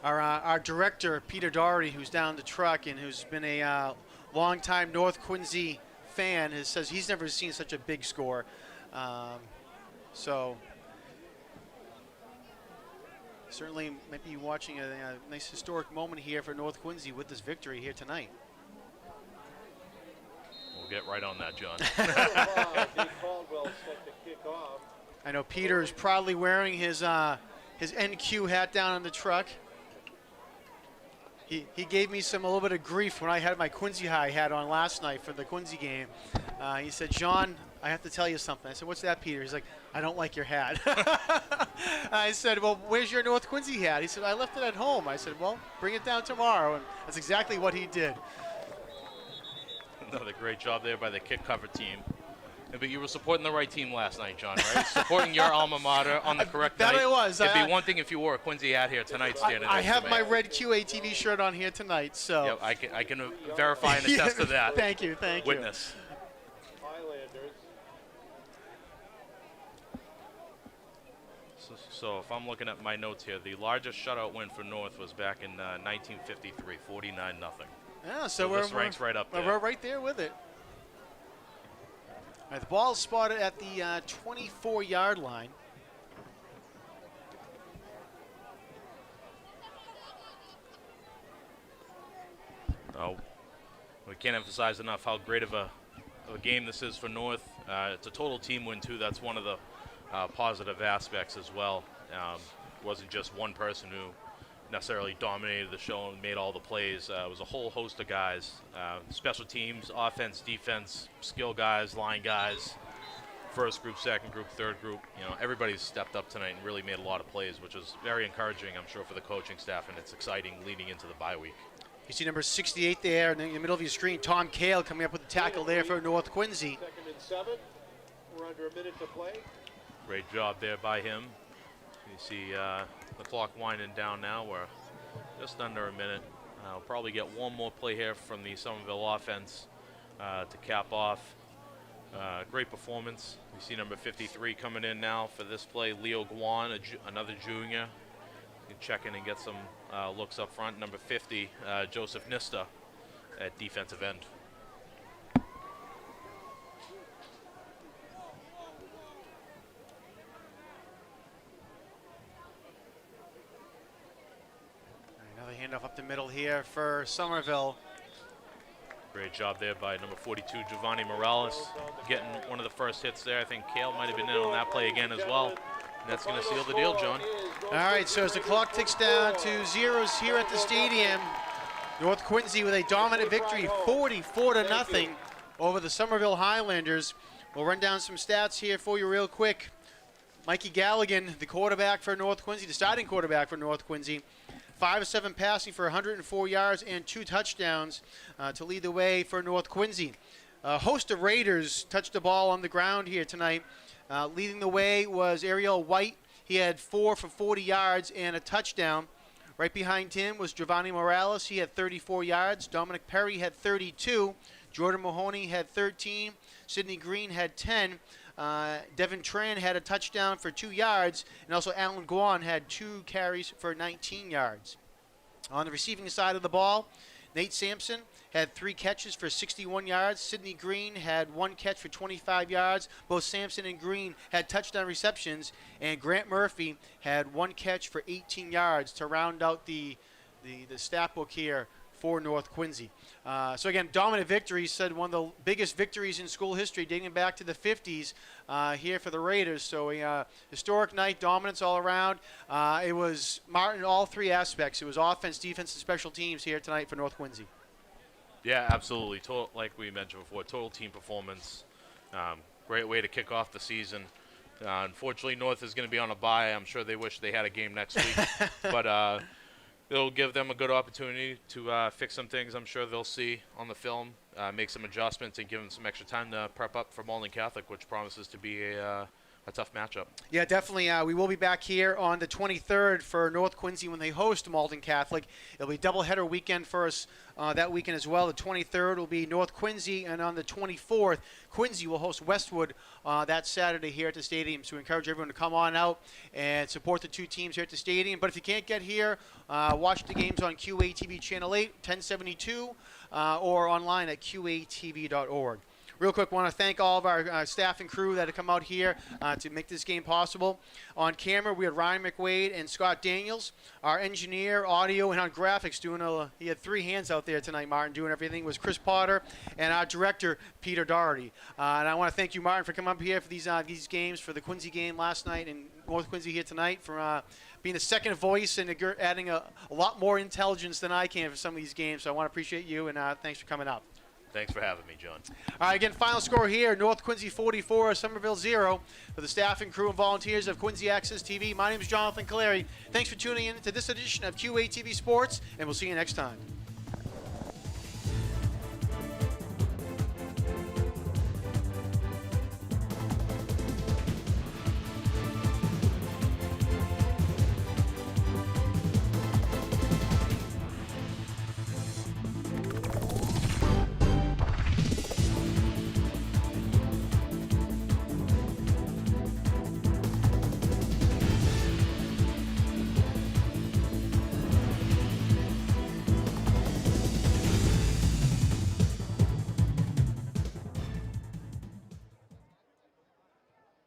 Our director, Peter Doherty, who's down the truck and who's been a longtime North Quincy fan, says he's never seen such a big score. So certainly might be watching a nice historic moment here for North Quincy with this victory here tonight. We'll get right on that, John. Dave Caldwell set to kick off. I know Peter is proudly wearing his NQ hat down on the truck. He gave me a little bit of grief when I had my Quincy High hat on last night for the Quincy game. He said, "John, I have to tell you something." I said, "What's that, Peter?" He's like, "I don't like your hat." I said, "Well, where's your North Quincy hat?" He said, "I left it at home." I said, "Well, bring it down tomorrow." And that's exactly what he did. Another great job there by the kick cover team. Yeah, but you were supporting the right team last night, John, right? Supporting your alma mater on the correct That night. I was. It'd be one thing if you wore a Quincy hat here tonight standing I next to have me. my red QATV shirt on here tonight, so. Yeah, I can verify and attest to that. Thank you. Witness. Highlanders. So if I'm looking at my notes here, the largest shutout win for North was back in 1953, 49-0. Yeah, So this ranks right up there. We're right there with it. All right, the ball is spotted at the 24-yard line. Oh, we can't emphasize enough how great of a game this is for North. It's a total team win, too. That's one of the positive aspects as well. It wasn't just one person who necessarily dominated the show and made all the plays. It was a whole host of guys, special teams, offense, defense, skill guys, line guys, first group, second group, third group. Everybody's stepped up tonight and really made a lot of plays, which was very encouraging, I'm sure, for the coaching staff, and it's exciting leading into the bye week. You see number 68 there in the middle of your screen, Tom Kale coming up with the tackle there for North Quincy. 2nd and 7. We're under a minute to play. Great job there by him. You see the clock winding down now. We're just under a minute. We'll probably get one more play here from the Somerville offense to cap off. Great performance. We see number 53 coming in now for this play, Leo Guan, another junior. You can check in and get some looks up front. Number 50, Joseph Nista at defensive end. Another handoff up the middle here for Somerville. Great job there by number 42, Giovanni Morales, getting one of the first hits there. I think Kale might have been in on that play again as well. And that's going to seal the deal, John. All right, so as the clock ticks down to zeros here at the stadium, North Quincy with a dominant victory, 44-0 over the Somerville Highlanders. We'll run down some stats here for you real quick. Mikey Galligan, the quarterback for North Quincy, the starting quarterback for North Quincy, 5 of 7 passing for 104 yards and 2 touchdowns to lead the way for North Quincy. A host of Raiders touched the ball on the ground here tonight. Leading the way was Ariel White. He had 4 for 40 yards and a touchdown. Right behind him was Giovanni Morales. He had 34 yards. Dominic Perry had 32. Jordan Mahoney had 13. Sidney Green had 10. Devin Tran had a touchdown for 2 yards. And also Alan Guan had 2 carries for 19 yards. On the receiving side of the ball, Nate Sampson had 3 catches for 61 yards. Sidney Green had 1 catch for 25 yards. Both Sampson and Green had touchdown receptions. And Grant Murphy had 1 catch for 18 yards to round out the stat book here for North Quincy. So again, dominant victory, said one of the biggest victories in school history dating back to the 50s here for the Raiders. So a historic night, dominance all around. It was Martin in all 3 aspects. It was offense, defense, and special teams here tonight for North Quincy. Yeah, absolutely. Like we mentioned before, total team performance. Great way to kick off the season. Unfortunately, North is going to be on a bye. I'm sure they wish they had a game next week. But it'll give them a good opportunity to fix some things I'm sure they'll see on the film, make some adjustments, and give them some extra time to prep up for Malden Catholic, which promises to be a tough matchup. Yeah, definitely. We will be back here on the 23rd for North Quincy when they host Malden Catholic. It'll be a doubleheader weekend for us that weekend as well. The 23rd will be North Quincy, and on the 24th, Quincy will host Westwood that Saturday here at the stadium. So we encourage everyone to come on out and support the two teams here at the stadium. But if you can't get here, watch the games on QATV Channel 8, 1072, or online at qatv.org. Real quick, want to thank all of our staff and crew that have come out here to make this game possible. On camera, we had Ryan McWade and Scott Daniels. Our engineer, audio, and on graphics he had three hands out there tonight, Martin, doing everything, was Chris Potter, and our director, Peter Doherty. And I want to thank you, Martin, for coming up here for these games, for the Quincy game last night and North Quincy here tonight, for being a second voice and adding a lot more intelligence than I can for some of these games. So I want to appreciate you, and thanks for coming up. Thanks for having me, John. All right, again, final score here, North Quincy 44, Somerville 0. For the staff and crew and volunteers of Quincy Access TV, my name is Jonathan Caleri. Thanks for tuning in to this edition of QATV Sports, and we'll see you next time.